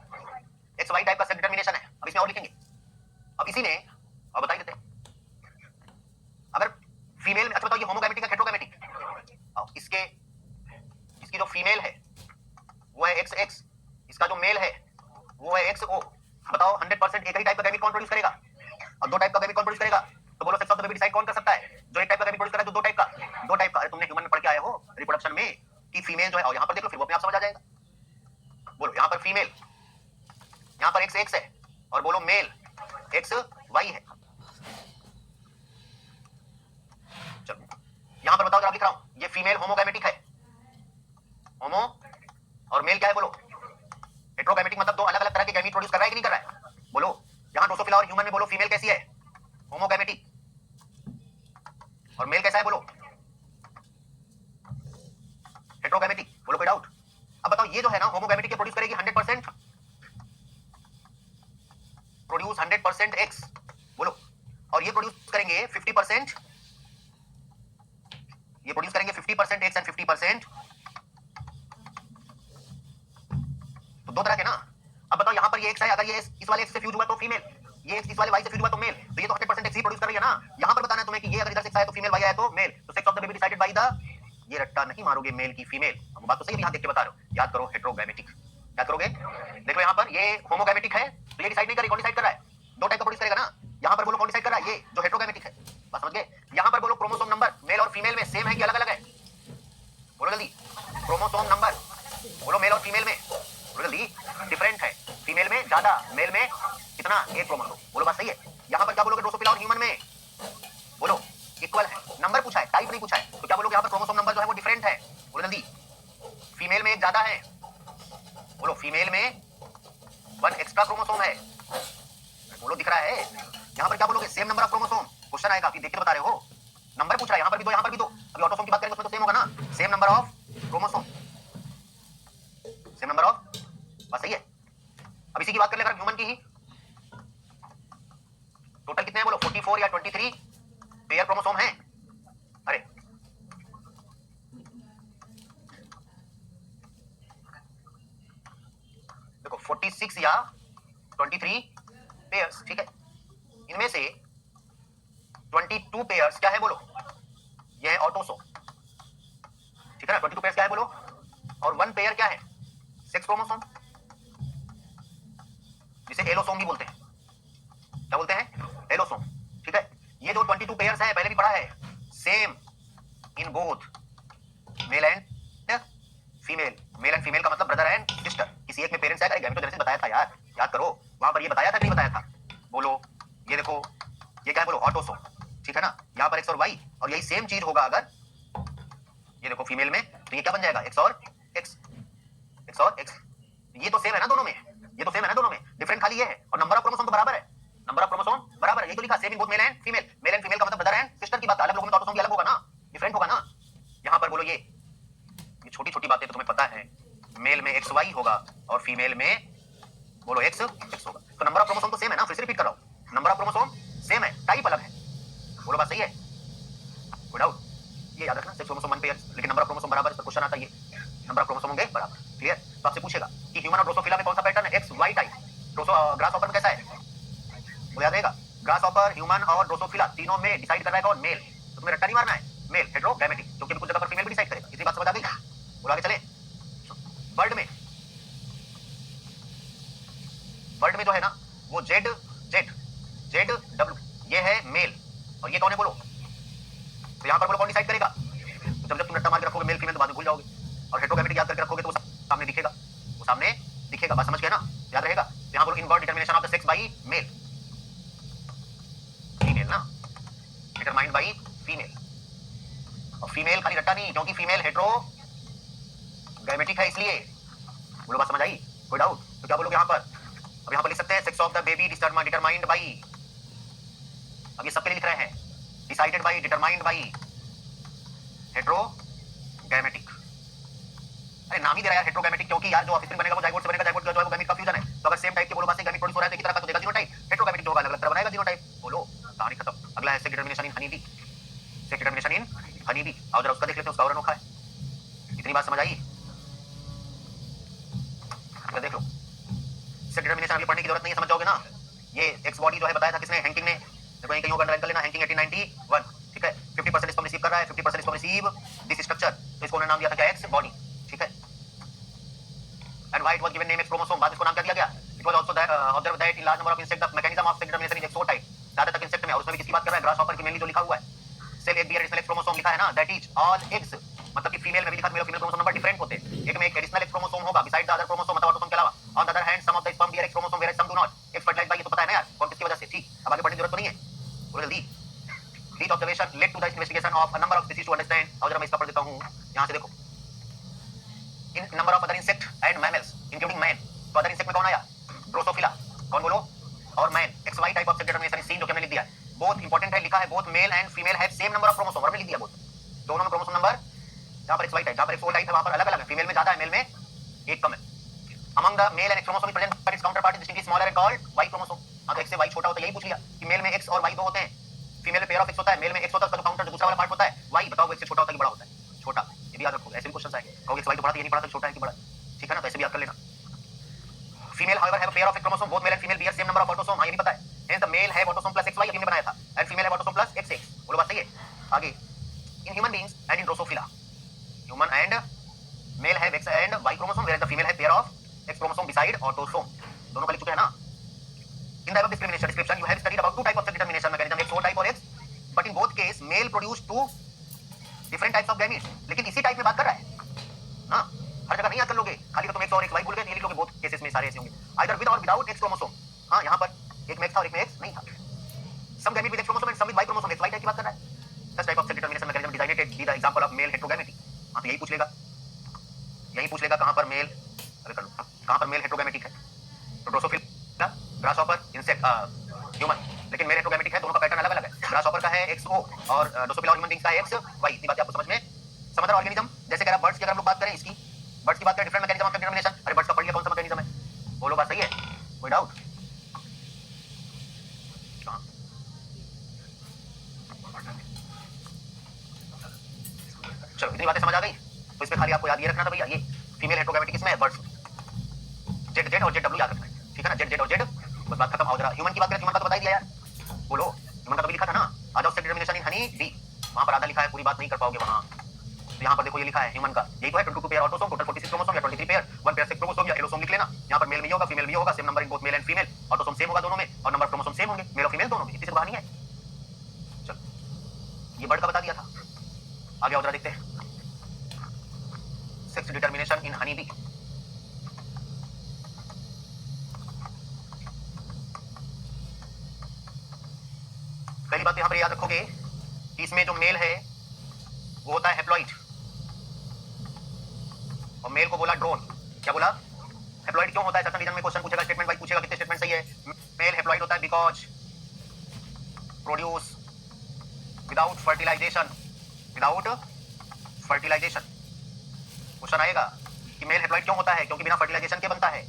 XY टाइप का सेक्स डिटर्मिनेशन है। अब इसमें और लिखेंगे। अब इसी में और बता देते हैं, अगर फीमेल में, अच्छा बताओ ये होमोगैमेटिक है हेटेरोगैमेटिक? इसकी जो फीमेल है वो है XX, इसका जो मेल है वो है XO। बताओ 100% एक ही टाइप का गैमेट कौन प्रोड्यूस करेगा और दो टाइप का गैमेट कौन प्रोड्यूस करेगा? तो बोलो sex of the baby decide कौन कर सकता है? जो एक टाइप का गैमेट प्रोड्यूस कर रहा है, जो दो टाइप का, दो टाइप का। अरे तुमने ह्यूमन में पढ़ के आए हो रिप्रोडक्शन में कि फीमेल जो है, और यहां पर देख लो फिर वो अपने आप समझ आ जाएगा। बोलो यहां पर फीमेल, यहां पर XX है और बोलो मेल XY है। चलो यहां पर बताओ, जरा लिख रहा हूं, ये फीमेल होमोगैमेटिक है, होमो, और मेल क्या है बोलो हेटेरोगैमेटिक, मतलब दो अलग अलग तरह के गैमीट प्रोड्यूस कर रहा है कि नहीं कर रहा है? बोलो यहां ड्रोसोफिला और ह्यूमन में बोलो फीमेल कैसी है? होमोगैमेटिक। और मेल कैसा है बोलो? हेटेरोगैमेटिक। बोलो कोई डाउट? अब बताओ ये जो है ना होमोगैमेटिक के प्रोड्यूस करेगी 100%, प्रोड्यूस 100% X, बोलो, और ये प्रोड्यूस करेंगे 50%, ये प्रोड्यूस करेंगे 50% X एंड 50%, तो दो तरह के ना। अब बताओ यहां पर ये X है, अगर ये इस वाले X से फ्यूज हुआ तो फीमेल, ये X इस वाले Y से फ्यूज हुआ तो मेल, तो ये तो 100% X ही प्रोड्यूस कर रही है ना। यहां पर बताना है तुम्हें कि ये अगर इधर से X आया तो फीमेल, Y आया तो मेल, तो sex of the baby decided by the, ये रट्टा नहीं मारोगे मेल की फीमेल। अब बात तो सही है, यहां देख के बता रहे हो, याद करो हेटेरोगैमेटिक। याद करोगे? देखो यहां पर ये होमोगैमेटिक है तो ये डिसाइड नहीं करेगा, कौन डिसाइड कर रहा है? दो टाइप का प्रोड्यूस करेगा ना। यहां पर बोलो कौन डिसाइड कर रहा है? ये जो हेटेरोगैमेटिक है। बात समझ गए? यहां पर बोलो क्रोमोसोम नंबर मेल और फीमेल में सेम है कि अलग अलग है? बोलो जल्दी, क्रोमोसोम नंबर बोलो मेल और फीमेल में, बोलो जल्दी, डिफरेंट है, फीमेल में ज्यादा, मेल में कितना? एक क्रोमोसोम। बोलो बात सही है? यहां पर क्या बोलोगे ड्रोसोफिला और ह्यूमन में? बोलो इक्वल है, नंबर पूछा है, टाइप नहीं पूछा है, तो क्या बोलोगे? यहां पर क्रोमोसोम नंबर जो है वो डिफरेंट है। बोलो जल्दी, फीमेल में एक ज्यादा है, बोलो फीमेल में 1 एक्स्ट्रा क्रोमोसोम है, बोलो दिख रहा है? यहां पर क्या बोलोगे? Same number of chromosome. Question आएगा कि देख के बता रहे हो, नंबर पूछ रहा है, यहां पर भी दो, यहां पर भी दो। अभी ऑटोसोम की बात करेंगे उसमें तो सेम होगा ना, same number of chromosome, same number of, बस सही है। अब इसी की बात कर ले अगर ह्यूमन की ही, टोटल कितने हैं बोलो? 44 या 23 पेयर क्रोमोसोम हैं। अरे देखो 46 या 23 पेयर्स, ठीक है, इनमें से 22 पेयर्स क्या है बोलो? ये है ऑटोसोम, ठीक है ना। 22 पेयर्स क्या है बोलो? और 1 पेयर क्या है? सेक्स क्रोमोसोम, जिसे एलोसोम भी बोलते हैं। क्या बोलते हैं? एलोसोम, ठीक है। ये जो 22 पेयर्स हैं, पहले भी पढ़ा है, same in both male and female. Male and female का मतलब ब्रदर एंड सिस्टर, किसी एक में पेरेंट्स है, गैमेटोजेनेसिस बताया था यार, याद करो, वहां पर ये बताया था कि नहीं बताया था? बोलो ये देखो, ये क्या है बोलो? ऑटोसोम, ठीक है ना। यहाँ पर X और Y, और यही सेम चीज होगा अगर ये देखो फीमेल में, तो ये क्या बन जाएगा? X और X, X और X, ये तो सेम है ना दोनों में, ये तो सेम है ना दोनों में, डिफरेंट खाली ये है, और नंबर ऑफ क्रोमोसोम तो बराबर है, नंबर ऑफ क्रोमोसोम बराबर है, ये तो लिखा same in both male and female. Male and female का मतलब ब्रदर एंड सिस्टर की बात, अलग लोगों में तो ऑटोसोम भी अलग होगा ना, डिफरेंट होगा ना। यहाँ पर बोलो ये छोटी छोटी बातें तो तुम्हें पता है, मेल में XY होगा और फीमेल में बोलो X होगा, तो नंबर ऑफ क्रोमोसोम तो सेम है ना। फिर से रिपीट कर रहा हूं, नंबर ऑफ क्रोमोसोम सेम है, टाइप अलग है। बोलो बात सही है? कोई डाउट? ये याद रखना, सेक्स क्रोमोसोम 1 पेयर, लेकिन नंबर ऑफ क्रोमोसोम बराबर, इस पर क्वेश्चन आता है, ये नंबर ऑफ क्रोमोसोम होंगे बराबर, क्लियर? तो आपसे पूछेगा कि ह्यूमन और ड्रोसोफिला में कौन सा पैटर्न है? XY type. ग्रासहॉपर में कैसा है? वो याद रहेगा, ग्रासहॉपर, ह्यूमन और ड्रोसोफिला तीनों में डिसाइड कर रहा है कौन? मेल। तो तुम्हें रट्टा नहीं मारना है, मेल हेटेरोगैमेटिक, क्योंकि कुछ जगह पर फीमेल भी डिसाइड करेगा। इसी बात समझ आ गई? बोलो आगे चले। वर्ल्ड में, वर्ल्ड में जो है ना वो जेड जेड जेड डब्ल्यू, ये है मेल, और ये कौन है बोलो? तो यहाँ पर बोलो कौन डिसाइड करेगा? तो जब जब तुम रट्टा मार के रखोगे मेल फीमेल तो बाद में भूल जाओगे, और हेटेरोगैमेटिक याद करके रखोगे तो वो सामने दिखेगा, वो सामने दिखेगा। बात समझ गए ना? याद रहेगा। तो यहाँ बोलो in birth determination of the sex by male, female ना, डिटरमाइंड बाय फीमेल। और फीमेल खाली रट्टा नहीं, क्योंकि फीमेल हेटेरोगैमेटिक है इसलिए। बोलो बात समझ आई? कोई डाउट? तो क्या बोलोगे यहाँ पर? अब यहाँ पर लिख सकते हैं sex of the baby determined by, अब ये सबके लिए लिख रहे हैं, decided by, determined by heterogametic. अरे नाम ही दे रहा है हेटेरोगैमेटिक, क्योंकि यार जो ऑफस्प्रिंग बनेगा वो जाइगोट से बनेगा, जाइगोट जो है वो गैमीट का फ्यूजन है। तो अगर सेम टाइप के बोलोबास से गैमीट प्रोड्यूस हो रहा है तो एक ही तरह का तो देगा जीनोटाइप, हेटेरोगैमेटिक जो होगा अलग-अलग तरह बनाएगा जीनोटाइप। बोलो कहानी खत्म। अगला है सेक्स डिटरमिनेशन इन हनी बी, सेक्स डिटरमिनेशन इन हनी बी। आओ जरा उसका देख लेते हैं, उसका और अनोखा है। इतनी बात समझ आई? तो देख लो, सेक्स डिटरमिनेशन अभी पढ़ने की जरूरत नहीं है, समझ जाओगे ना। ये एक्स बॉडी जो है बताया था किसने, हैंकिंग ने। देखो कहीं अंडरलाइन कर लेना, हैंकिंग 1891, ठीक है। 50% स्पर्म रिसीव कर रहा है, 50% स्पर्म रिसीव दिस स्ट्रक्चर, तो इसको उन्होंने नाम दिया था क्या, एक्स बॉडी, ठीक है। And why it was given name X chromosome, बाद इसको नाम क्या दिया गया? It was also observe that in large number of insect the mechanism of sex determination is XO type, ज्यादातर इंसेक्ट में। और उसमें भी किसकी बात कर रहा है, ग्रासहॉपर की मेनली जो लिखा हुआ है। सेल एक बियर एडिशनल एक्स क्रोमोसोम लिखा है ना, दैट इज ऑल एक्स, मतलब कि फीमेल में भी लिखा, मेल और फीमेल क्रोमोसोम नंबर डिफरेंट होते हैं। एक में एक एडिशनल एक्स क्रोमोसोम होगा बिसाइड द अदर क्रोमोसोम, मतलब ऑटोसोम के अलावा। On the other hand some of the sperm bear X chromosome where some do not. X fertilized by, ये तो पता है ना यार कौन किसकी वजह से, ठीक। अब आगे बढ़ने की जरूरत तो नहीं है, बोलो जल्दी। These observation led to the investigation of a number of species to understand, और जरा मैं इसका पढ़ देता हूँ, यहाँ से देखो। In number of other insect and mammals including man, तो अदर इंसेक्ट में कौन आया, ड्रोसोफिला, कौन बोलो, और man. XY type of sex determination is seen, जो कि हमने लिख दिया है। बोथ इंपॉर्टेंट है, लिखा है both male and female have same number of chromosome, और हमने लिख दिया बोथ, दोनों में क्रोमोसोम नंबर, जहाँ पर XY टाइप, जहाँ पर XO टाइप है वहाँ पर अलग अलग है, फीमेल में ज्यादा है, मेल में एक कम है। Among the male and X chromosome present but its counterpart is distinctly smaller and called Y chromosome। हाँ तो X से Y छोटा होता है, यही पूछ लिया कि मेल में X और Y दो होते हैं, फीमेल में पेयर ऑफ X होता है, मेल में X होता है, उसका जो काउंटर दूसरा वाला पार्ट होता है Y, बताओ वो X से छोटा होता है कि बड़ा होता है, छोटा। ये भी याद रखोगे, ऐसे भी क्वेश्चन आएंगे, कहोगे XY तो बड़ा था, ये नहीं पढ़ा था छोटा है कि बड़ा, ठीक है ना, तो ऐसे भी याद कर लेना। Female however have a pair of X chromosome, both male and female bear same number of autosome, हाँ ये भी पता है। Hence the male have autosome plus XY, अभी हमने बनाया था, and female have autosome plus XX, बोलो बात सही है। आगे in human beings and in Drosophila, human and male have X and Y chromosome, whereas the female have pair of X chromosome beside autosome, दोनों का लिख चुके हैं ना। In the above description you have studied about two type of sex determination mechanism, XO type और X, but in both case male produce two different types of gametes, लेकिन इसी type में बात कर रहा है ना, हर जगह नहीं याद कर लोगे, खाली तो तुम X और XY भूल गए, नहीं लिख लोगे, both cases में सारे ऐसे होंगे, either with or without X chromosome। हाँ यहाँ पर एक में X था और एक में X नहीं था। Some gamete with X chromosome and some with Y chromosome, XY type की बात कर रहा है। Such type of sex determination mechanism designated be the example of male heterogamety। हाँ तो यही पूछ लेगा, यही पूछ लेगा कहाँ पर मेल, अरे कर लो, कहाँ पर मेल हेटेरोगैमेटिक है, तो ड्रोसोफिला, ग्रासहॉपर, इंसेक्ट, ह्यूमन, लेकिन मेल हेटेरोगैमेटिक है, दोनों का पैटर्न अलग अलग है। ग्रासहॉपर का है XO और ड्रोसोफिला और ह्यूमन बीइंग्स का है XY। इतनी बातें आपको समझ में। सम अदर ऑर्गेनिज्म, जैसे कह रहा बर्ड्स की अगर हम लोग बात करें, इसकी बर्ड्स की बात करें, डिफरेंट मैकेनिज्म ऑफ डिटरमिनेशन। अरे बर्ड्स का पढ़ लिया कौन सा मैकेनिज्म है, बोलो बात सही है, कोई डाउट? चलो इतनी बातें समझ आ गई, तो इसमें खाली आपको याद ये रखना था भैया, ये फीमेल हेटेरोगैमेटिक इसमें है बर्ड्स, जेड जेड और जेड डब्ल्यू याद रखना है, ठीक है ना, जेड जेड और जेड, बस बात खत्म। आओ जरा ह्यूमन की बात करें, ह्यूमन का तो बता ही दिया यार, बोलो ह्यूमन का तो भी लिखा था ना। आ जाओ सेक्स डिटरमिनेशन इन हनी बी, वहां पर आधा लिखा है, पूरी बात नहीं कर पाओगे वहां। तो यहाँ पर देखो ये लिखा है ह्यूमन का, यही तो है 22 पेयर ऑटोसोम, टोटल 46 क्रोमोसोम या 23 पेयर, 1 पेयर सेक्स क्रोमोसोम या एलोसोम लिख लेना। यहाँ पर मेल में होगा, फीमेल भी होगा, same number in both male and female, autosome same होगा दोनों में, और नंबर क्रोमोसोम सेम होंगे मेल और फीमेल दोनों में, इसी से कहानी है। चलो ये बर्ड का बता दिया था, आगे आओ जरा देखते हैं सेक्स डिटरमिनेशन इन हनी बी। पहली बात यहाँ पर याद रखोगे कि इसमें जो मेल है वो होता है हैप्लॉइड, और मेल को बोला ड्रोन, क्या बोला, हैप्लॉइड क्यों होता है, सेक्शन रीजन में क्वेश्चन पूछेगा, स्टेटमेंट वाइज पूछेगा, कितने स्टेटमेंट सही है। मेल हैप्लॉइड होता है because produce without fertilization, without fertilization. Question आएगा कि मेल हैप्लॉइड क्यों होता है, क्योंकि बिना फर्टिलाइजेशन के बनता है,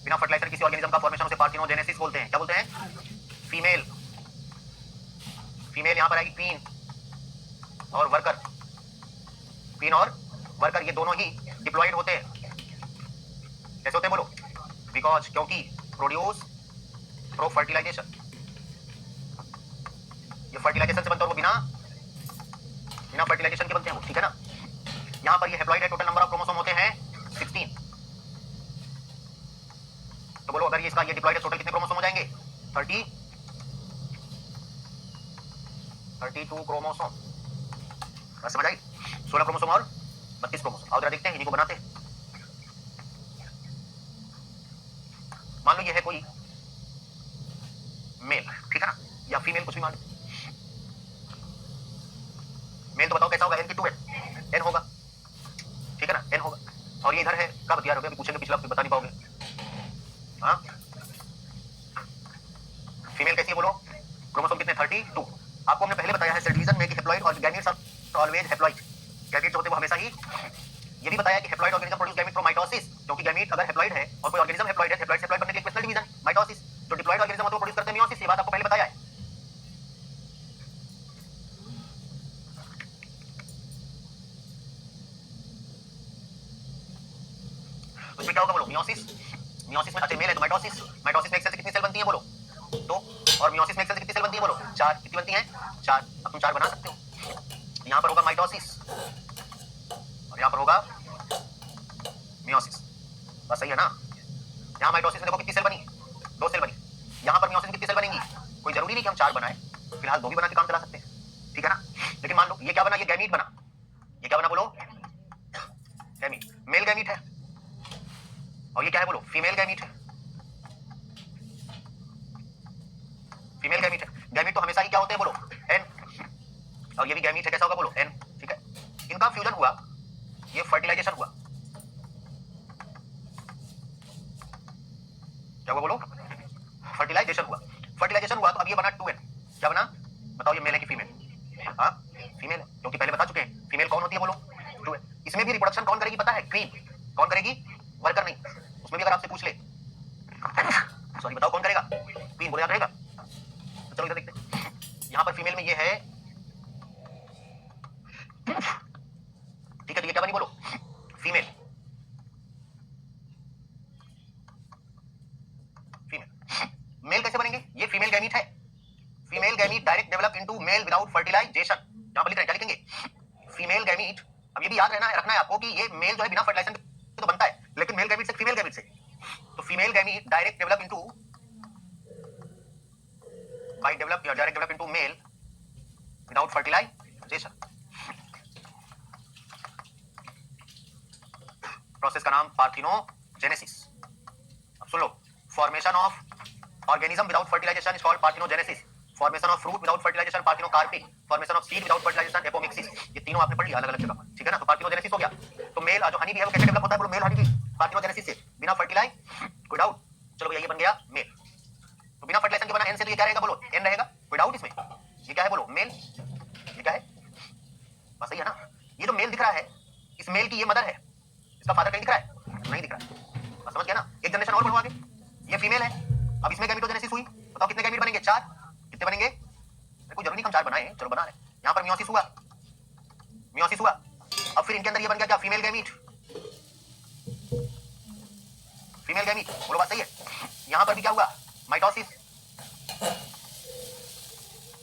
बिना फर्टिलाइजर किसी ऑर्गेनिज्म का फॉर्मेशन उसे पार्थिनोजेनेसिस बोलते हैं। क्या बोलते हैं, फीमेल, फीमेल यहाँ पर आएगी क्वीन और वर्कर, क्वीन और वर्कर ये दोनों ही डिप्लॉयड होते हैं, कैसे होते हैं बोलो, बिकॉज क्योंकि प्रोड्यूस थ्रू फर्टिलाइजेशन, ये फर्टिलाइजेशन से बनते हैं, वो बिना फर्टिलाइजेशन के बनते हैं वो, ठीक है ना। यहाँ पर ये हैप्लॉइड है, टोटल नंबर ऑफ क्रोमोसोम होते हैं 16, तो बोलो अगर ये इसका ये डिप्लॉयड है, टोटल कितने क्रोमोसोम हो जाएंगे, 32 क्रोमोसोम, बस समझ आई, 16 क्रोमोसोम और 32 क्रोमोसोम। आओ जरा देखते हैं इन्हीं को बनाते हैं। मान लो ये है कोई मेल, ठीक है ना, या फीमेल कुछ भी मान लो, मेल तो बताओ कैसा होगा, n की 2n, n होगा, ठीक है ना, n होगा, और ये इधर है, क्या बता रहे हो, अभी पूछेंगे पिछला बता नहीं पाओगे। हाँ फीमेल कैसी है बोलो, क्रोमोसोम कितने, 32। आपको हमने पहले बताया है सेल डिवीजन में कि हैप्लॉइड और gametes are always haploid, gametes होते हैं वो हमेशा ही ये भी बताया कि haploid organism produce gamete from mitosis, क्योंकि गैमीट अगर हैप्लॉइड है और कोई ऑर्गेनिज्म हैप्लॉइड है, हैप्लॉइड से हैप्लॉइड बनने के लिए क्वेश्चनल डिवीजन माइटोसिस, जो डिप्लॉइड ऑर्गेनिज्म होता है वो प्रोड्यूस करते हैं मियोसिस, ये बात आपको पहले बताया है। तो इसमें क्या होगा बोलो, मियोसिस, मियोसिस में अच्छा मेल है तो माइटोसिस, माइटोसिस में एक सेल से कितनी सेल बनती है बोलो, 2, और मियोसिस में एक सेल से कितनी सेल बनती है बोलो, 4, कितनी बनती है, 4, अब तुम 4 बना सकते हो। यहाँ पर होगा माइटोसिस और यहाँ पर होगा मियोसिस, बस सही है ना। यहाँ माइटोसिस में देखो कितनी सेल बनी, 2 सेल बनी, यहाँ पर मियोसिस में कितनी सेल बनेंगी, कोई जरूरी नहीं कि हम 4 बनाए, फिलहाल 2 भी बना के काम चला सकते हैं, ठीक है ना। लेकिन मान लो ये क्या बना, ये गैमीट बना, ये क्या बना बोलो, गैमीट, मेल गैमीट है, और ये क्या है बोलो, फीमेल गैमीट है, फीमेल गैमीट है। गैमीट तो हमेशा ही क्या होते हैं बोलो, एन, और ये भी गैमीट है, कैसा होगा बोलो, एन, ठीक है। इनका फ्यूजन हुआ, ये फर्टिलाइजेशन हुआ, क्या हुआ बोलो, फर्टिलाइजेशन हुआ, फर्टिलाइजेशन हुआ तो अब ये बना 2n, क्या बना बताओ, ये मेल है कि फीमेल, हाँ फीमेल है, क्योंकि पहले बता चुके हैं फीमेल कौन होती है बोलो, 2n। इसमें भी रिप्रोडक्शन कौन करेगी पता है, क्वीन, कौन करेगी, वर्कर नहीं, उसमें भी अगर आपसे पूछ ले, सॉरी बताओ कौन करेगा, क्वीन, बोले याद रहेगा। तो चलो इधर देखते हैं, यहाँ पर फीमेल में ये है, ठीक है, तो ये क्या बनी बोलो, फीमेल, फीमेल। मेल कैसे बनेंगे, ये फीमेल गैमीट है, female gamete direct develop into male without fertilization, यहां पर लिख रहे हैं, क्या लिखेंगे, फीमेल गैमीट। अब ये भी याद रखना है आपको कि ये मेल जो है बिना फर्टिलाइजेशन तो बनता है, लेकिन मेल गैमीट से फीमेल गैमीट से, तो female gamete direct develop into male without fertilisation. Process का नाम पार्थिनोजेनेसिस। अब सुन लो, formation of organism without fertilisation is called parthenogenesis, formation of fruit without fertilisation parthenocarpic, formation of seed without fertilisation apomixis. ये तीनों आपने पढ़ लिया अलग अलग जगह पर, ठीक है ना। तो पार्थिनोजेनेसिस हो गया, तो मेल जो हनी भी है वो कैसे डेवलप होता है बोलो, मेल हनी भी पार्थिनोजेनेसिस से, बिना फर्टिलाइज, कोई डाउट, चलो भैया ये बन गया मेल। तो बिना फर्टिलाइजेशन के बना एन से, तो ये क्या रहेगा बोलो, एन रहेगा, कोई डाउट इसमें, ये क्या है बोलो, मेल, ये क्या है, बस सही है ना। ये जो मेल दिख रहा है, इस मेल की ये मदर है, इसका फादर कहीं दिख रहा है, नहीं दिख रहा है, बस समझ गया ना। एक जनरेशन और बढ़ो आगे, ये फीमेल है, अब इसमें गैमीटोजेनेसिस हुई, बताओ कितने गैमीट बनेंगे, 4, कितने बनेंगे, कोई जरूरी नहीं हम 4 बनाए, चलो बना रहे। यहाँ पर मियोसिस हुआ, मियोसिस हुआ, अब फिर इनके अंदर ये बन गया क्या, फीमेल गैमीट, फीमेल गैमीट, बोलो बात सही है। यहाँ पर भी क्या हुआ, माइटोसिस,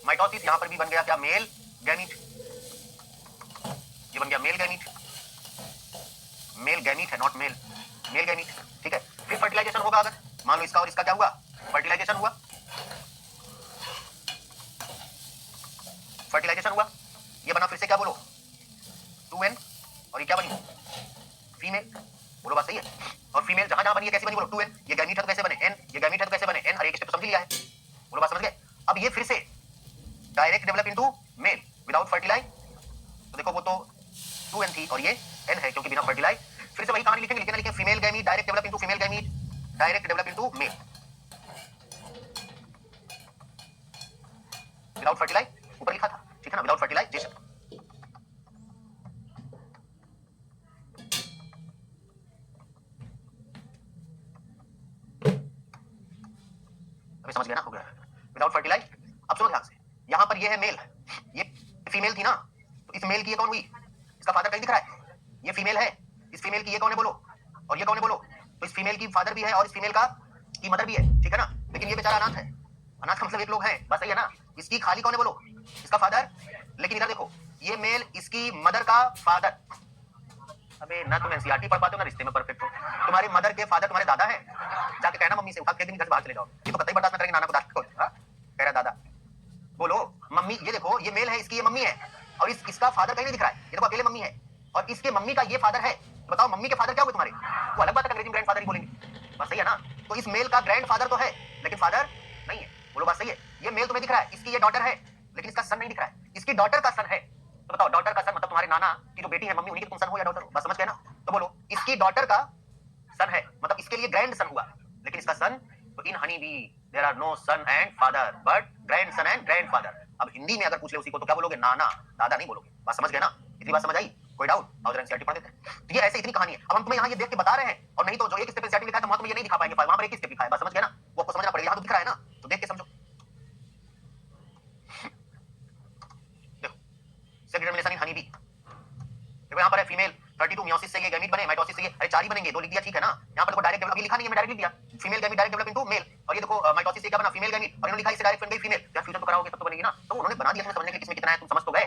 माइटोसिस, यहाँ पर भी बन गया क्या, मेल गैमीट, ये बन गया मेल गैमीट, मेल गैमीट है, नॉट मेल, मेल गैमीट, ठीक है। फिर फर्टिलाइजेशन होगा, अगर मान लो इसका और इसका क्या हुआ, फर्टिलाइजेशन हुआ, फर्टिलाइजेशन हुआ, ये बना फिर से क्या बोलो, 2n, और ये क्या बनी, फीमेल, बोलो बात सही है। और फीमेल जहां जहां बनी है कैसी बनी बोलो, 2n, ये गैमीट है तो कैसे बने n, ये गैमीट है तो कैसे बने n, और एक स्टेप समझ लिया है, बोलो बात समझ गए। अब ये फिर से direct develop into male without fertilize, तो देखो वो तो 2n थी और ये n है क्योंकि बिना फर्टिलाइज, फिर से वही कहानी लिखेंगे, लेकिन लिखेंगे female gamete direct develop into female gamete direct develop into male without fertilize, ऊपर लिखा था, ठीक है ना, विदाउट फर्टिलाइजेशन। अभी समझ गया ना, हो गया विदाउट फर्टिलाइज। अब सुनो ध्यान से, यहां पर ये है मेल, ये फीमेल थी ना, तो इस मेल की ये कौन हुई, इसका फादर कहीं दिख रहा है, ये फीमेल है, इस फीमेल की ये कौन है बोलो, और ये कौन है बोलो, तो इस फीमेल की फादर भी है और इस फीमेल का की मदर भी है, ठीक है ना। लेकिन ये बेचारा अनाथ है, अनाथ का मतलब एक लोग हैं, बस सही है ना। इसकी खाली कौन है बोलो, इसका फादर, लेकिन इधर देखो ये मेल इसकी मदर का फादर, अबे ना तुम एनसीईआरटी पढ़ पाते हो ना रिश्ते में परफेक्ट हो, तुम्हारी मदर के फादर तुम्हारे दादा है, जाके कहना मम्मी से उठा के दिन घर से बाहर चले जाओ, ये तो कतई बर्दाश्त ना करेंगे नाना को डांट को, कह रहा दादा, बोलो मम्मी, ये देखो ये मेल है, इसकी ये मम्मी है, और इसका फादर कहीं नहीं दिख रहा है, ये देखो अकेले मम्मी है, और इसके मम्मी का ये फादर है, तो बताओ मम्मी के फादर क्या हुए तुम्हारे, वो अलग बात है, अंग्रेजी में ग्रैंडफादर ही बोलेंगे, बस सही है ना। तो इस मेल का ग्रैंडफादर तो है लेकिन फादर नहीं है, बोलो बात सही है। ये मेल तुम्हें दिख रहा है, इसकी ये डॉटर है, लेकिन इसका सन नहीं दिख रहा है, इसकी डॉटर का सन है, तो बताओ डॉटर का सन मतलब तुम्हारे नाना की जो बेटी है मम्मी, उन्हीं की तुम सन हो या डॉटर हो, बस समझ गए ना। तो बोलो इसकी डॉटर का सन है, मतलब इसके लिए ग्रैंड सन हुआ, लेकिन इसका सन, तो in honey bee there are no son and father but grandson and grandfather. अब हिंदी में अगर पूछ ले उसी को तो क्या बोलोगे, नाना, दादा नहीं बोलोगे, बात समझ गए ना, इतनी बात समझ आई। कोई डाउट? आओ जरा एनसीईआरटी पढ़ लेते हैं। तो ये ऐसे इतनी कहानी है। अब हम तुम्हें यहाँ ये देख के बता रहे हैं, और नहीं तो जो एक स्टेप एनसीईआरटी में लिखा है तो वहां तुम्हें ये नहीं दिखा पाएंगे, वहां पर एक ही स्टेप लिखा है, बस समझ गए ना? वो आपको समझना पड़ेगा, यहाँ तो दिख रहा है ना, तो देख के समझो। देखो सेक्स डिटरमिनेशन इन हनी बी, देखो यहाँ पर है फीमेल 32 मियोसिस से ये गैमीट बने, माइटोसिस से ये, अरे 4 ही बनेंगे, 2 लिख दिया, ठीक है ना? यहाँ पर देखो डायरेक्ट डेवलप, ये लिखा नहीं है, मैं डायरेक्ट लिख दिया, female gamete direct develop into male, और ये देखो माइटोसिस से क्या बना, फीमेल गैमीट, और इन्होंने लिखा इससे डायरेक्ट बन गई फीमेल, क्या फ्यूजन तो कराओगे तब तो बनेगी ना? तो उन्होंने बना दिया, तुम्हें समझने के किसमें कितना है, तुम समझ तो गए।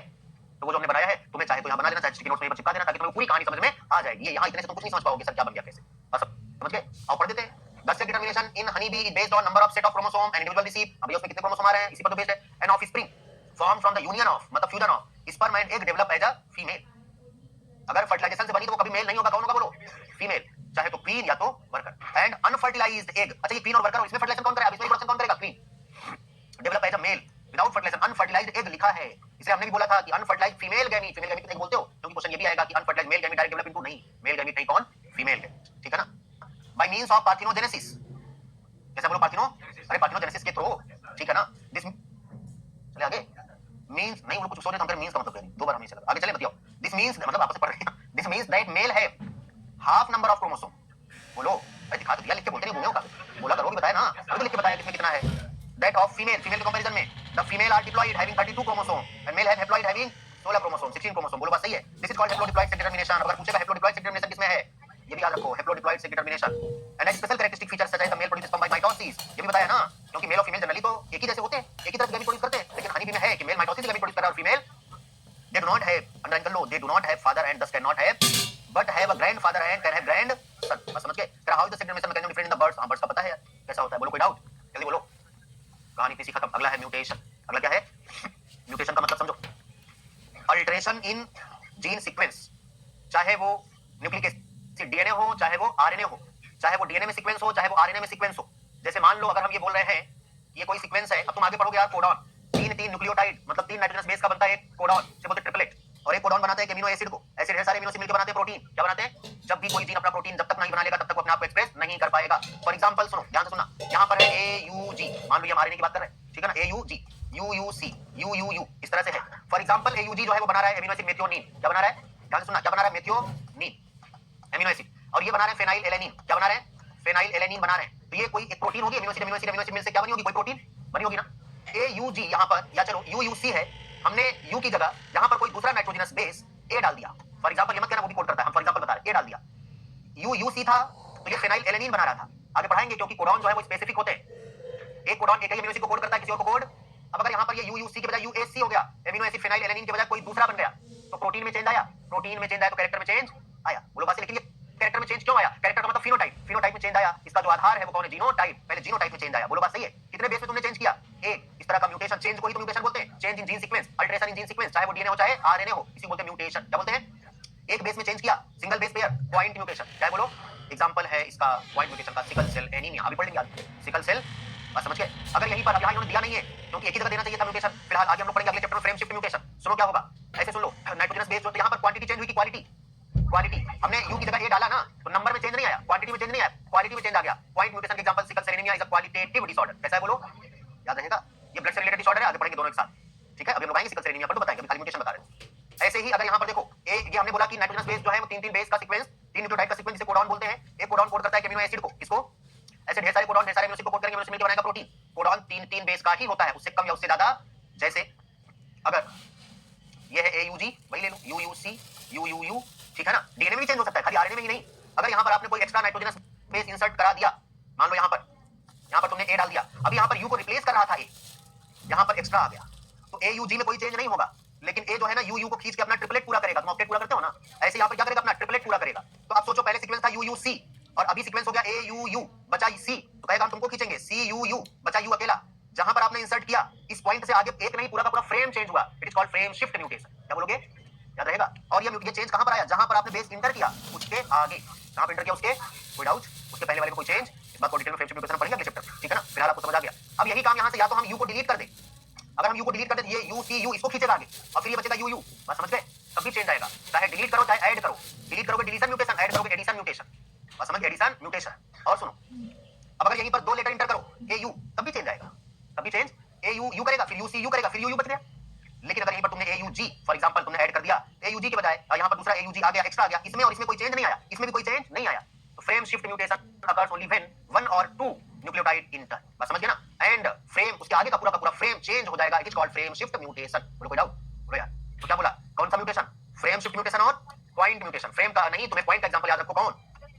तो वो जो हमने बनाया है, तुम्हें चाहे तो यहाँ बना देना, चाहे स्टिकी नोट्स में चिपका देना, ताकि तुम्हें पूरी कहानी समझ में आ जाएगी। ये यहाँ इतने से तुम कुछ नहीं समझ पाओगे सर क्या बन गया कैसे, बस समझ गए? और पढ़ देते हैं। The sex determination in honeybee is based on number of set of chromosome and individual receive, अभी उसमें कितने क्रोमोसोम आ रहे हैं इसी पर तो बेस्ड है, and offspring formed from the union of, मतलब fusion of sperm and egg develop as a female। अगर फर्टिलाइजेशन से बनी तो वो कभी मेल नहीं होगा, कौन होगा बोलो? फीमेल, चाहे तो क्वीन या तो वर्कर। एंड अनफर्टिलाइज्ड एग, अच्छा ये क्वीन और वर्कर और इसमें फर्टिलाइजेशन कौन करेगा, अब इसमें प्रोडक्शन कौन करेगा? Queen. Develop as a male without fertilization, unfertilized egg लिखा है, इसे हमने भी बोला था कि unfertilized female gamete, female gamete बोलते हो क्योंकि क्वेश्चन ये भी आएगा कि unfertilized male gamete direct develop into, नहीं, मेल गैमीट नहीं, कौन? फीमेल गैमीट, ठीक है ना? बाय मींस ऑफ पार्थिनोजेनेसिस, कैसा बोलो? पार्थिनो, अरे पार्थिनोजेनेसिस के थ्रू, ठीक है ना? दिस चले आगे, मींस नहीं, वो कुछ सोचे तो हम करें मींस का मतलब क्या नहीं, दो बार हमें चला आगे, चले बताओ। दिस मींस मतलब आपस में पढ़ रहे हैं, दिस मींस दैट मेल है हाफ नंबर ऑफ क्रोमोसोम, बोलो भाई, दिखा तो दिया, लिख के बोलते नहीं घूमे होगा, बोला करो भी बताया ना, अभी तो लिख के बताया किसमें कितना है। दैट ऑफ फीमेल, फीमेल के कंपैरिजन में the female are diploid having 32 chromosome and male have diploid having 16 chromosome, 16 chromosome, बोलो बात सही है? This is called haplodiploid sex determination. अगर पूछेगा हैप्लोडिप्लॉयड सेक्स डिटरमिनेशन किसमें है, ये भी याद रखो, haplodiploid sex determination and at special characteristic features such as the male produce sperm by mitosis, ये भी बताया ना, क्योंकि मेल और फीमेल जनरली तो एक ही जैसे होते हैं, एक ही तरह से गैमीट प्रोड्यूस करते हैं, लेकिन हनी बी में है कि मेल माइटोसिस गैमीट प्रोड्यूस कर रहा है और female they do not have, underline कर लो, they do not have father and thus cannot have, but have a grandfather and can have grandson, बस समझ गए? क्या how is the sex determination mechanism different in the birds? हाँ birds का पता है यार कैसा होता है, बोलो कोई डाउट? जल्दी बोलो, कहानी इसी खत्म। अगला है म्यूटेशन, अगला क्या है? म्यूटेशन का मतलब समझो, अल्टरेशन इन जीन सीक्वेंस, चाहे वो न्यूक्लिक एसिड डीएनए हो, चाहे वो आरएनए हो, चाहे वो डीएनए में सीक्वेंस हो, चाहे वो आरएनए में सीक्वेंस हो। जैसे मान लो अगर हम ये बोल रहे हैं ये कोई सीक्वेंस है, अब तुम आगे पढ़ोगे यार कोडॉन, तीन न्यूक्लियोटाइड मतलब 3 नाइट्रोजनस बेस का बनता है एक कोडॉन, से बोलते ट्रिपलेट, और एक कोडॉन बनाता है एक अमीनो एसिड को, ऐसे ढेर सारे अमीनो एसिड मिलकर बनाते हैं प्रोटीन, क्या बनाते हैं? जब भी कोई जीन अपना प्रोटीन जब तक नहीं बना लेगा तब तक वो अपने आप को एक्सप्रेस नहीं कर पाएगा। फॉर एग्जांपल सुनो, ध्यान से सुनना, यहाँ पर है AUG, मान लो ये आरएनए की बात कर रहे हैं, ठीक है ना? AUG, UUC, UUU, इस तरह से है। फॉर एग्जांपल AUG जो है वो बना रहा है अमीनो एसिड मेथियोनीन, क्या बना रहा है? ध्यान से सुनना, क्या बना रहा है? मेथियोनीन अमीनो एसिड, और ये बना रहे हैं फेनाइल एलेनिन, क्या बना रहे हैं? फेनाइल एलेनिन बना रहे हैं। तो ये कोई एक प्रोटीन होगी, amino acid amino acid amino acid मिल से क्या बनी होगी? कोई प्रोटीन बनी होगी ना। AUG यहाँ पर, या चलो UUC है, हमने U की जगह यहाँ पर कोई दूसरा नाइट्रोजनस बेस A डाल दिया। फॉर एग्जांपल ये मत कहना वो भी कोड करता है, हम फॉर एग्जांपल बता रहे हैं A डाल दिया, UUC था तो ये फेनाइल एलेनिन बना रहा था। आगे पढ़ाएंगे क्योंकि कोडॉन जो है वो स्पेसिफिक होते हैं, एक कोडॉन एक ही अमीनो एसिड को कोड करता है, किसी और को कोड। अब अगर यहाँ पर ये UUC के बजाय UAC हो गया, अमीनो एसिड फेनाइल एलेनिन के बजाय कोई दूसरा बन गया, तो प्रोटीन में चेंज आया, प्रोटीन में चेंज आया तो कैरेक्टर में चेंज आया, बोलो बात। लेकिन ये कैरेक्टर में चेंज क्यों आया? कैरेक्टर का मतलब फिनोटाइप, फिनोटाइप में चेंज आया, इसका जो आधार है वो कौन है? जीनोटाइप, पहले जीनोटाइप में चेंज आया, बोलो बात सही है? कितने बेस में तुमने चेंज किया? एक। इस तरह का म्यूटेशन, चेंज को ही तो म्यूटेशन बोलते हैं, change in gene sequence, alteration in gene sequence, चाहे वो डीएनए हो चाहे आरएनए हो, इसी बोलते हैं म्यूटेशन। क्या बोलते हैं? एक बेस में चेंज किया, single base pair, point mutation, क्या बोलो? एग्जांपल है इसका पॉइंट म्यूटेशन का सिकल सेल एनीमिया, अभी पढ़ लेंगे आज सिकल सेल, बस समझ गए? अगर यहीं पर यहाँ इन्होंने दिया नहीं है क्योंकि एक ही जगह देना चाहिए था म्यूटेशन। फिलहाल आगे हम लोग पढ़ेंगे अगले चैप्टर में फ्रेम शिफ्ट म्यूटेशन। सुनो क्या होगा, ऐसे सुन लो, नाइट्रोजनस बेस जो यहाँ पर क्वांटिटी चेंज हुई की क्वालिटी, क्वालिटी हमने यू की जगह ए डाला ना तो नंबर में चेंज नहीं आया, क्वांटिटी में चेंज नहीं आया, क्वालिटी में चेंज आ गया। पॉइंट म्यूटेशन के example sickle cell anaemia is a qualitative disorder, कैसा है बोलो? याद रहेगा, ये ब्लड से रिलेटेड डिसऑर्डर है, आगे पढ़ेंगे दोनों एक साथ, ठीक है? अभी हम लोग आएंगे सिकल सेल एनीमिया पर तो बताएंगे, अभी खाली म्यूटेशन बता रहे हैं। ऐसे ही अगर यहाँ पर देखो ए, ये हमने बोला कि नाइट्रोजनस बेस जो है वो तीन बेस का सीक्वेंस, 3 न्यूक्लियोटाइड का सीक्वेंस जिसे कोडॉन बोलते हैं। एक कोडॉन कोड करता है अमीनो एसिड को, किसको? ऐसे ढेर सारे कोडॉन ढेर सारे अमीनो एसिड को कोड करके अमीनो एसिड मिलकर बनाएगा प्रोटीन। कोडॉन तीन बेस का ही होता है, उससे कम या उससे ज्यादा। जैसे अगर ये है AUG, वही ले लो, UUC, UUU, ठीक है ना? डीएनए में भी चेंज हो सकता है, खाली आरएनए में ही नहीं। अगर यहाँ पर आपने कोई एक्स्ट्रा नाइट्रोजनस बेस इंसर्ट करा दिया, मान लो यहाँ पर तुमने A डाल दिया, अभी यहाँ पर U को रिप्लेस कर रहा था A, यहाँ पर एक्स्ट्रा आ गया, तो AUG में कोई चेंज नहीं होगा, लेकिन A जो है ना UU को खींच के अपना ट्रिपलेट पूरा करेगा। तुम ऑक्टेट पूरा करते हो ना, ऐसे यहाँ पर क्या करेगा? अपना ट्रिपलेट पूरा करेगा। तो आप सोचो पहले सीक्वेंस था UUC और अभी सीक्वेंस हो गया AUU बचा C, तो कहेगा हम तुमको खींचेंगे CUU बचा U अकेला। जहां पर आपने इंसर्ट किया इस पॉइंट से आगे एक नहीं, पूरा का पूरा फ्रेम चेंज हुआ, it is called frame shift mutation. क्या बोलोगे? याद रहेगा। और ये चेंज कहां पर आया? जहां पर आपने बेस इंटर किया उसके आगे, जहां पर इंटर किया उसके, कोई डाउट? उसके पहले वाले में कोई चेंज? इस बात को डिटेल में फ्रेम शिफ्ट म्यूटेशन पढ़ेंगे अगले चैप्टर, ठीक है ना? फिलहाल आपको समझ आ गया। अब यही काम यहां से या तो हम U को डिलीट कर दें, अगर हम U को डिलीट कर दें ये UCU इसको खींचेगा आगे और फिर ये बचेगा UU, बस समझ गए? तब भी चेंज आएगा, चाहे डिलीट करो चाहे ऐड करो। डिलीट करोगे डिलीशन म्यूटेशन, ऐड करोगे एडिशन म्यूटेशन, बस समझ गए? Addition mutation. और सुनो, अब अगर यहीं पर 2 लेटर इंटर करो AU, तब भी चेंज आएगा, तब भी चेंज AU करेगा, फिर UCU करेगा, फिर UU बच गया। लेकिन अगर यहीं पर तुमने AUG फॉर एग्जांपल तुमने ऐड कर दिया AUG के बजाय यहाँ पर दूसरा AUG आ गया, एक्स्ट्रा आ गया, इसमें और इसमें कोई चेंज नहीं आया, इसमें भी कोई चेंज नहीं आया। तो frame shift mutation occurs only when one और टू न्यूक्लियोटाइड इंटर, बात समझ गए ना? एंड फ्रेम उसके आगे का पूरा फ्रेम चेंज हो जाएगा, it is called frame shift mutation. बोलो कोई डाउट? बोलो यार। तो क्या बोला, कौन सा म्यूटेशन? फ्रेम शिफ्ट म्यूटेशन और पॉइंट म्यूटेशन। फ्रेम का नहीं, तुम्हें पॉइंट का एग्जांपल याद रखो, कौन?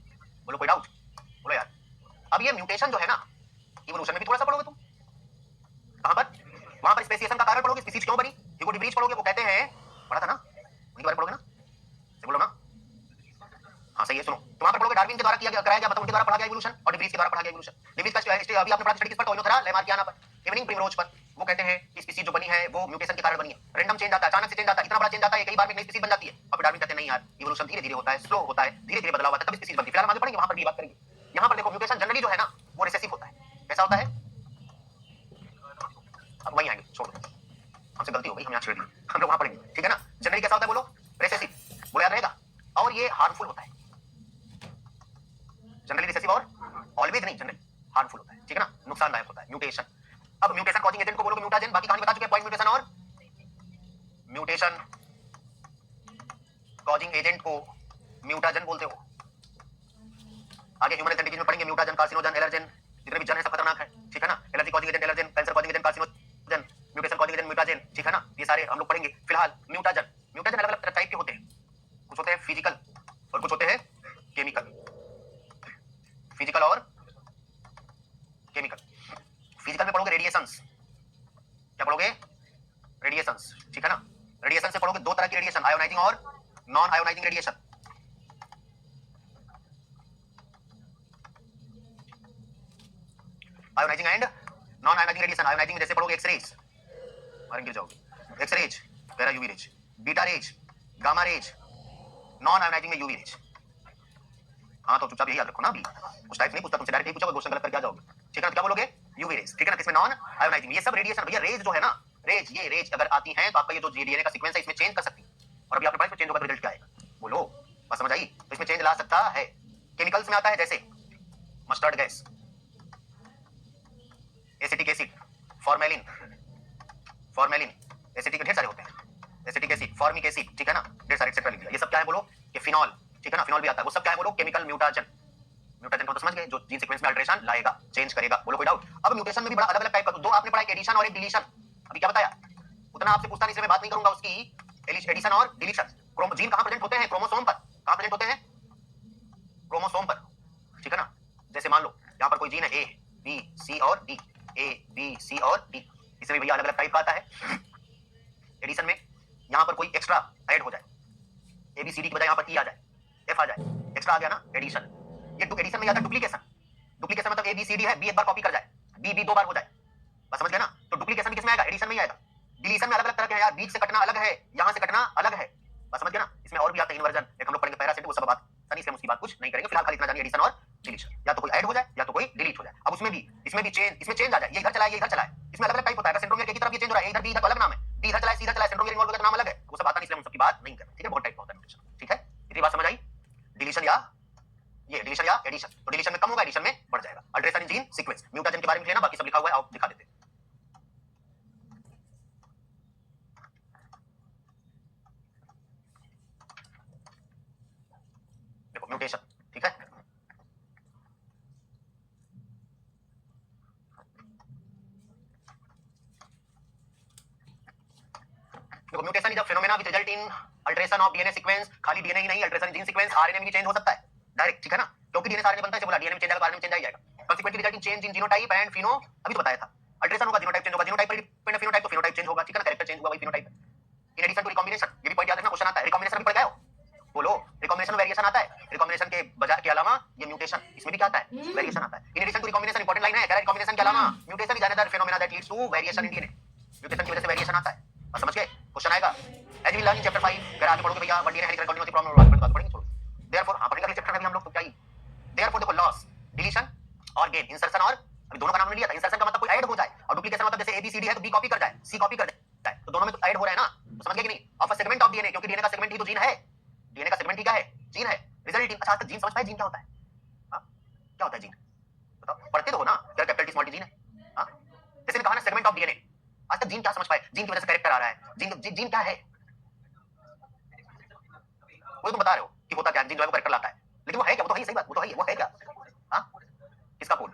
बोलो कोई डाउट? बोलो यार। अब ये म्यूटेशन जो है ना, इवोल्यूशन में भी थोड़ा सा पढ़ोगे तुम, कहां पर? वहां पर स्पेसिएशन का कारण पढ़ोगे, स्पीसीज क्यों बनी, ह्यूगो डी व्रीज पढ़ोगे, वो कहते हैं, पढ़ा था ना, उनके बारे में पढ़ोगे ना, से बोलो ना, हाँ सही है, सुनो, तो वहां पर पढ़ोगे डार्विन के द्वारा कराया गया, मतलब उनके द्वारा पढ़ा गया इवोल्यूशन, और डिवरीज के द्वारा पढ़ा गया इवोल्यूशन। डिवरीज का अभी आपने पढ़ा स्टडी पर, कोइनोथेरा लैमार्कियाना पर, इवनिंग प्रिमरोज पर, वो कहते हैं कि स्पीसीज जो बनी है वो म्यूटेशन के कारण बनी है, रैंडम चेंज आता है, अचानक से चेंज आता है, इतना बड़ा चेंज आता है कई बार में नई स्पीसीज बन जाती है। और फिर डार्विन कहते हैं नहीं यार, इवोल्यूशन धीरे धीरे होता है, स्लो होता है, धीरे धीरे बदलाव आता है, तब स्पीसीज बनती है। फिलहाल हम आगे पढ़ेंगे, वहां पर भी बात करेंगे। यहाँ पर देखो म्यूटेशन जनरली जो है ना वो रिसेसिव होता है, कैसा होता है? अब वहीं आएंगे, छोड़ दो, हमसे गलती हो गई, हम यहाँ छेड़ दिए, हम लोग वहां पढ़ेंगे, ठीक है ना? जनरली कैसा होता है, बोलो, रिसेसिव, बोलो याद रहेगा। और ये हार्मफुल होता है, जनरली रिसेसिव और ऑलवेज नहीं, जनरली हार्मफुल होता है, ठीक है ना, नुकसानदायक होता है म्यूटेशन। अब म्यूटेशन कॉजिंग एजेंट को बोलोगे म्यूटाजेन, बाकी कहानी बता चुके हैं, पॉइंट म्यूटेशन और म्यूटेशन कॉजिंग एजेंट को म्यूटाजन बोलते हो। आगे ह्यूमन हेल्थ में पढ़ेंगे, म्यूटाजन, कार्सिनोजन, एलर्जेन, जितने भी जन है सब खतरनाक है, ठीक है ना? Allergy causing agent allergen, cancer causing agent carcinogen, mutation causing agent mutagen, ठीक है ना? ये सारे हम लोग पढ़ेंगे। फिलहाल म्यूटाजन, म्यूटाजन अलग अलग टाइप के होते हैं, कुछ होते हैं फिजिकल और कुछ होते हैं केमिकल। फिजिकल और केमिकल। फिजिकल में पढ़ोगे रेडिएशंस, क्या पढ़ोगे? रेडिएशंस, ठीक है ना? रेडिएशन से पढ़ोगे दो तरह की रेडिएशन, आयोनाइजिंग और non ionising radiation. Ionising and non ionising radiation. Ionising जैसे पढ़ोगे एक्सरेज, मारेंगे गिर जाओगे, एक्सरेज, पैरा UV rays, beta rays, gamma rays, non ionising में यूवी रेज। हाँ तो चुपचाप यही याद रखो ना, अभी कुछ टाइप नहीं पूछता तुमसे, डायरेक्ट ही पूछोगे, क्वेश्चन गलत करके आ जाओगे, ठीक है ना? क्या बोलोगे? यूवी रेज, ठीक है ना? किसमें? Non ionising. ये सब रेडिएशन भैया, रेज जो है ना, रेज, ये रेज अगर आती हैं तो आपका ये जो डीएनए का सीक्वेंस है इसमें चेंज कर सकती है। और अभी आपने पढ़ा इसमें चेंज होगा तो रिजल्ट क्या आएगा, बोलो, बस समझ आई? तो इसमें चेंज ला सकता है। केमिकल्स में आता है जैसे mustard gas, acetic acid, formalin, formalin, acetic ढेर सारे होते हैं, एसिटिक एसिड, फॉर्मिक एसिड, ठीक है ना? ढेर सारे एक्सेट्रा लिख दिया। ये सब क्या है बोलो? कि फिनॉल, ठीक है ना? फिनॉल भी आता है, वो सब क्या है बोलो? Chemical mutagen. म्यूटेशन को तो समझ गए, जो जीन सीक्वेंस में अल्टरेशन लाएगा, चेंज करेगा, बोलो कोई डाउट? अब म्यूटेशन में भी बड़ा अलग अलग टाइप का, दो आपने पढ़ा, एक एडिशन और एक डिलीशन। अभी क्या बताया, उतना आपसे पूछता नहीं, इसलिए मैं बात नहीं करूंगा उसकी। एडिशन और डिलीशन, जीन कहां प्रेजेंट होते हैं? क्रोमोसोम पर। कहां प्रेजेंट होते हैं? क्रोमोसोम पर, ठीक है ना? जैसे मान लो यहां पर कोई जीन है ए बी सी और डी, ए बी सी और डी, इसमें भैया अलग अलग टाइप का आता है। एडिशन में यहां पर कोई एक्स्ट्रा ऐड हो जाए, ए बी सी डी की बजाय यहां पर ई आ जाए, एफ आ जाए, एक्स्ट्रा आ गया ना, एडिशन। ये एडिशन में आता है डुप्लीकेशन। डुप्लीकेशन मतलब ए बी सी डी है, बी एक बार कॉपी कर जाए, बी बी दो बार हो जाए, बस समझ गए ना? तो डुप्लीकेशन भी किसमें आएगा? एडिशन में ही आएगा। डिलीशन में अलग अलग तरह के हैं यार, बीच से कटना अलग है, यहां से कटना अलग है, बस समझ गए ना? इसमें और भी आता है इन्वर्जन, एक हम लोग पढ़ेंगे पैरासिट, वो सब बात सनी से हम उसकी बात कुछ नहीं करेंगे। फिलहाल खाली इतना जानिए, एडिशन और डिलीशन, या तो कोई ऐड हो जाए या तो कोई डिलीट हो जाए। अब उसमें भी इसमें चेंज, इसमें चेंज आ जाए, ये इधर चला है, ये इधर चला है, इसमें अलग अलग टाइप होता है। सेंट्रोमियर की तरफ ये चेंज हो रहा है, इधर भी, इधर तो अलग नाम है, डी इधर चला है, सी इधर चला है, सेंट्रोमियर इन्वॉल्व होगा तो नाम अलग है, वो सब आता नहीं, इसलिए हम सबकी बात नहीं करते, ठीक है? बहुत टाइप का होता है म्यूटेशन, ठीक है? इतनी बात समझ आई? डिलीशन या ये डिलीशन या एडिशन, तो डिलीशन में कम होगा, एडिशन में बढ़ जाएगा। अल्टरेशन इन जीन सीक्वेंस, म्यूटेशन के बारे में लेना, बाकी सब लिखा हुआ है, आओ दिखा देते हैं। देखो म्यूटेशन, ठीक है? देखो mutation is a phenomena which result in alteration of DNA sequence. खाली डीएनए ही नहीं, अल्टरेशन जीन सीक्वेंस, आरएनए में भी चेंज हो सकता है डायरेक्ट, ठीक है ना? क्योंकि डीएनए आरएनए बनता है, बोला डीएनए में चेंज आएगा, आरएनए में चेंज आ जाएगा। consequently result in change in genotype and pheno, अभी तो बताया था। अल्टरेशन होगा, जीनोटाइप चेंज होगा, जीनोटाइप पर डिपेंड है फिनोटाइप, तो फिनोटाइप चेंज होगा, ठीक है ना? कैरेक्टर चेंज हुआ, वही फिनोटाइप है। इन एडिशन टू रिकॉम्बिनेशन, ये भी पॉइंट याद रखना, क्वेश्चन आता है। रिकॉम्बिनेशन भी पढ़ गए हो, बोलो? रिकॉम्बिनेशन वेरिएशन आता है, रिकॉम्बिनेशन के बजाय के अलावा ये म्यूटेशन, इसमें भी क्या आता है? वेरिएशन आता है। In addition to recombination, important line है, कह रहा है रिकॉम्बिनेशन के अलावा mutation is another phenomena that leads to variation in DNA. Mutation की वजह से वेरिएशन आता है, बस समझ गए? क्वेश्चन आएगा as we learn in chapter 5, अगर आगे पढ़ोगे भैया, one DNA helical continuity problem पढ़ेंगे, छोड़ो। देयरफॉर हां पढ़ेंगे, चैप्टर में भी हम लोग तो क्या ही। देयरफॉर देखो, लॉस, डिलीशन और गेन, इंसर्शन और, अभी दोनों का नाम लिया था। इंसर्शन का मतलब कोई ऐड हो जाए, और डुप्लीकेशन मतलब जैसे एबीसीडी है तो बी कॉपी कर जाए, सी कॉपी कर जाए, तो दोनों में तो ऐड हो रहा है ना, तो समझ गए कि नहीं? Of a segment of DNA, क्योंकि डीएनए का सेगमेंट ही तो जीन है, डीएनए का सेगमेंट ही क्या है? जीन है। रिजल्ट इन, अच्छा जीन समझ पाए, जीन क्या होता है? हां क्या होता है जीन? बताओ, पढ़ते तो हो ना, क्या capital T small T gene है? हां जैसे ने कहा ना सेगमेंट ऑफ डीएनए, आज तक जीन क्या समझ पाए? जीन की वजह से कैरेक्टर आ रहा है, जीन जीन क्या है? वो तुम बता रहे हो कि होता क्या जीन जो है वो कैरेक्टर लाता है, लेकिन वो है क्या? वो तो है ही, सही बात, वो तो है ही, वो है क्या? हाँ, किसका कोड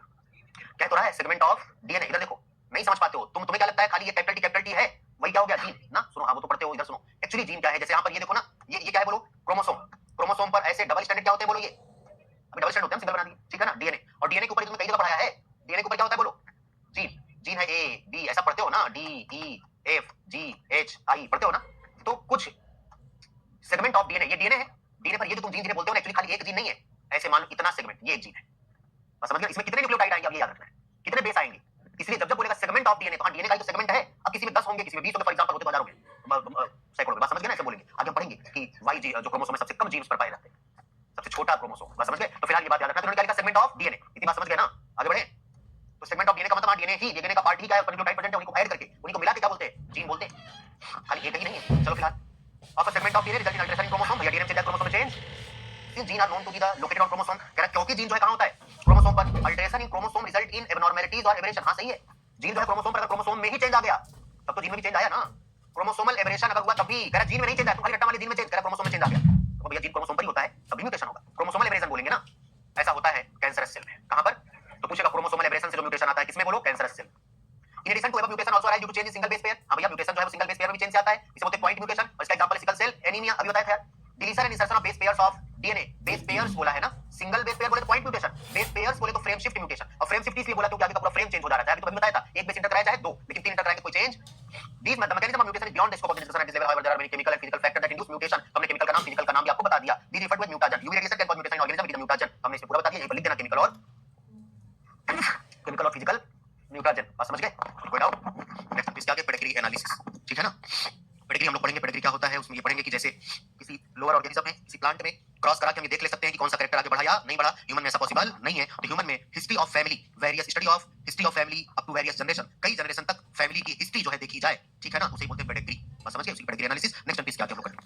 कह तो रहा है सेगमेंट ऑफ डीएनए। इधर देखो, नहीं समझ पाते हो तुम, तुम्हें क्या लगता है खाली ये कैपिटल टी है, वही क्या हो गया जीन ना? सुनो, हाँ वो तो पढ़ते हो, इधर सुनो एक्चुअली जीन क्या है। जैसे यहाँ पर ये देखो ना, ये क्या है बोलो? क्रोमोसोम। क्रोमोसोम पर ऐसे डबल स्टैंडर्ड क्या होते हैं बोलो? ये अभी डबल स्टैंड होते हैं, सिंगल बना दिए, ठीक है ना? डीएनए, और डीएनए के ऊपर तुमने कई जगह पढ़ाया है, डीएनए के ऊपर क्या होता है बोलो? जीन। जीन है ए बी, ऐसा पढ़ते हो ना, D E F G H I पढ़ते हो ना? तो कुछ सेगमेंट ऑफ डीएनए, ये डीएनए है, डीएनए पर ये जो तुम जीन जिन्हें बोलते हो ना, एक्चुअली खाली एक जीन नहीं है, ऐसे मान लो इतना सेगमेंट, ये एक जीन है, बस समझ गए? इसमें कितने न्यूक्लियोटाइड आएंगे, अब ये याद रखना है, कितने बेस आएंगे। इसलिए जब जब बोलेगा सेगमेंट ऑफ डीएनए, तो हाँ डीएनए का जो सेगमेंट है, अब किसी में 10 होंगे, किसी में 20 होंगे, फॉर एग्जांपल होते तो 1000 होंगे, सैकड़ों में, बात समझ गए ना? ऐसे बोलेंगे। आगे हम पढ़ेंगे कि वाई जी जो क्रोमोसोम में सबसे कम जीन्स पर पाए जाते हैं, सबसे छोटा क्रोमोसोम, बात समझ गए? तो फिलहाल ये बात याद रखना, तो उन्होंने क्या लिखा? सेगमेंट ऑफ डीएनए, इतनी बात समझ गए ना? आगे बढ़े। तो सेगमेंट ऑफ डीएनए का मतलब डीएनए ही, डीएनए का पार्ट ही क्या है, न्यूक्लियोटाइड प्रेजेंट है, उन्हीं को ऐड करके, उन्हीं को मिला के क्या बोलते हैं? जीन बोलते हैं, खाली एक ही नहीं है। चलो फिलहाल, of segment of DNA result in alteration in chromosome, या DNA change chromosome change, since gene are known to be the located on chromosome, कह रहा क्योंकि जीन जो है कहां होता है? क्रोमोसोम पर। Alteration in chromosome result in abnormalities और एबरेशन, हां सही है, जीन जो है क्रोमोसोम पर, अगर क्रोमोसोम में ही चेंज आ गया तब तो जीन में भी चेंज आया ना। क्रोमोसोमल एबरेशन अगर हुआ तभी, कह रहा जीन में नहीं चेंज आया, तुम्हारी रट्टा वाले जीन में चेंज, कह रहा क्रोमोसोम में चेंज आ गया, तो भैया जीन क्रोमोसोम पर ही होता है, तभी म्यूटेशन होगा, क्रोमोसोमल एबरेशन बोलेंगे ना। ऐसा होता है कैंसरस सेल में, कहां पर? तो पूछेगा क्रोमोसोमल एबरेशन से जो म्यूटेशन आता है, किसमें बोलो? Cancerous cell. In addition to above mutation also arise due to change in single base pair, हां भैया म्यूटेशन जो है वो सिंगल बेस पेयर में भी चेंज से आता है, इसे बोलते हैं पॉइंट म्यूटेशन, और इसका एग्जांपल सिकल सेल एनीमिया, अभी बताया था यार। Deletion and insertion of base pairs of DNA, base pairs बोला है ना, सिंगल बेस पेयर बोले तो पॉइंट म्यूटेशन, बेस पेयर्स बोले तो फ्रेम शिफ्ट म्यूटेशन, और फ्रेम शिफ्ट इसलिए बोला क्योंकि आगे का पूरा फ्रेम चेंज हो जा रहा है, अभी तो अभी बताया था, एक बेस इंटर कराया चाहे दो, लेकिन तीन इंटर कराएंगे कोई change. These mechanism of mutation is beyond the scope of the discussion at this level. However, there are many chemical and physical factors that induce mutation. हमने केमिकल का नाम, फिजिकल का नाम भी आपको बता दिया। These refer to as mutagen. UV radiation can cause mutation in organism. It is a mutagen. हमने इसमें पूरा बता दिया, यहीं पर लिख देना केमिकल और फिजिकल म्यूटाजन, बात समझ गए? कोई डाउट? नेक्स्ट इसके आगे पेडिग्री एनालिसिस, ठीक है ना? पेडिग्री हम लोग पढ़ेंगे, पेडिग्री क्या होता है, उसमें ये पढ़ेंगे कि जैसे किसी लोअर ऑर्गेनिज्म में, किसी प्लांट में क्रॉस करा के हम ये देख ले सकते हैं कि कौन सा कैरेक्टर आगे बढ़ा या नहीं बढ़ा। ह्यूमन में ऐसा पॉसिबल नहीं है, तो ह्यूमन में history of family, various study of history of family up to various generation, कई जनरेशन तक फैमिली की हिस्ट्री जो है देखी जाए, ठीक है ना, उसे बोलते हैं पेडिग्री, बात समझ गए? उसी पेडिग्री एनालिसिस नेक्स्ट इसके आगे हम लोग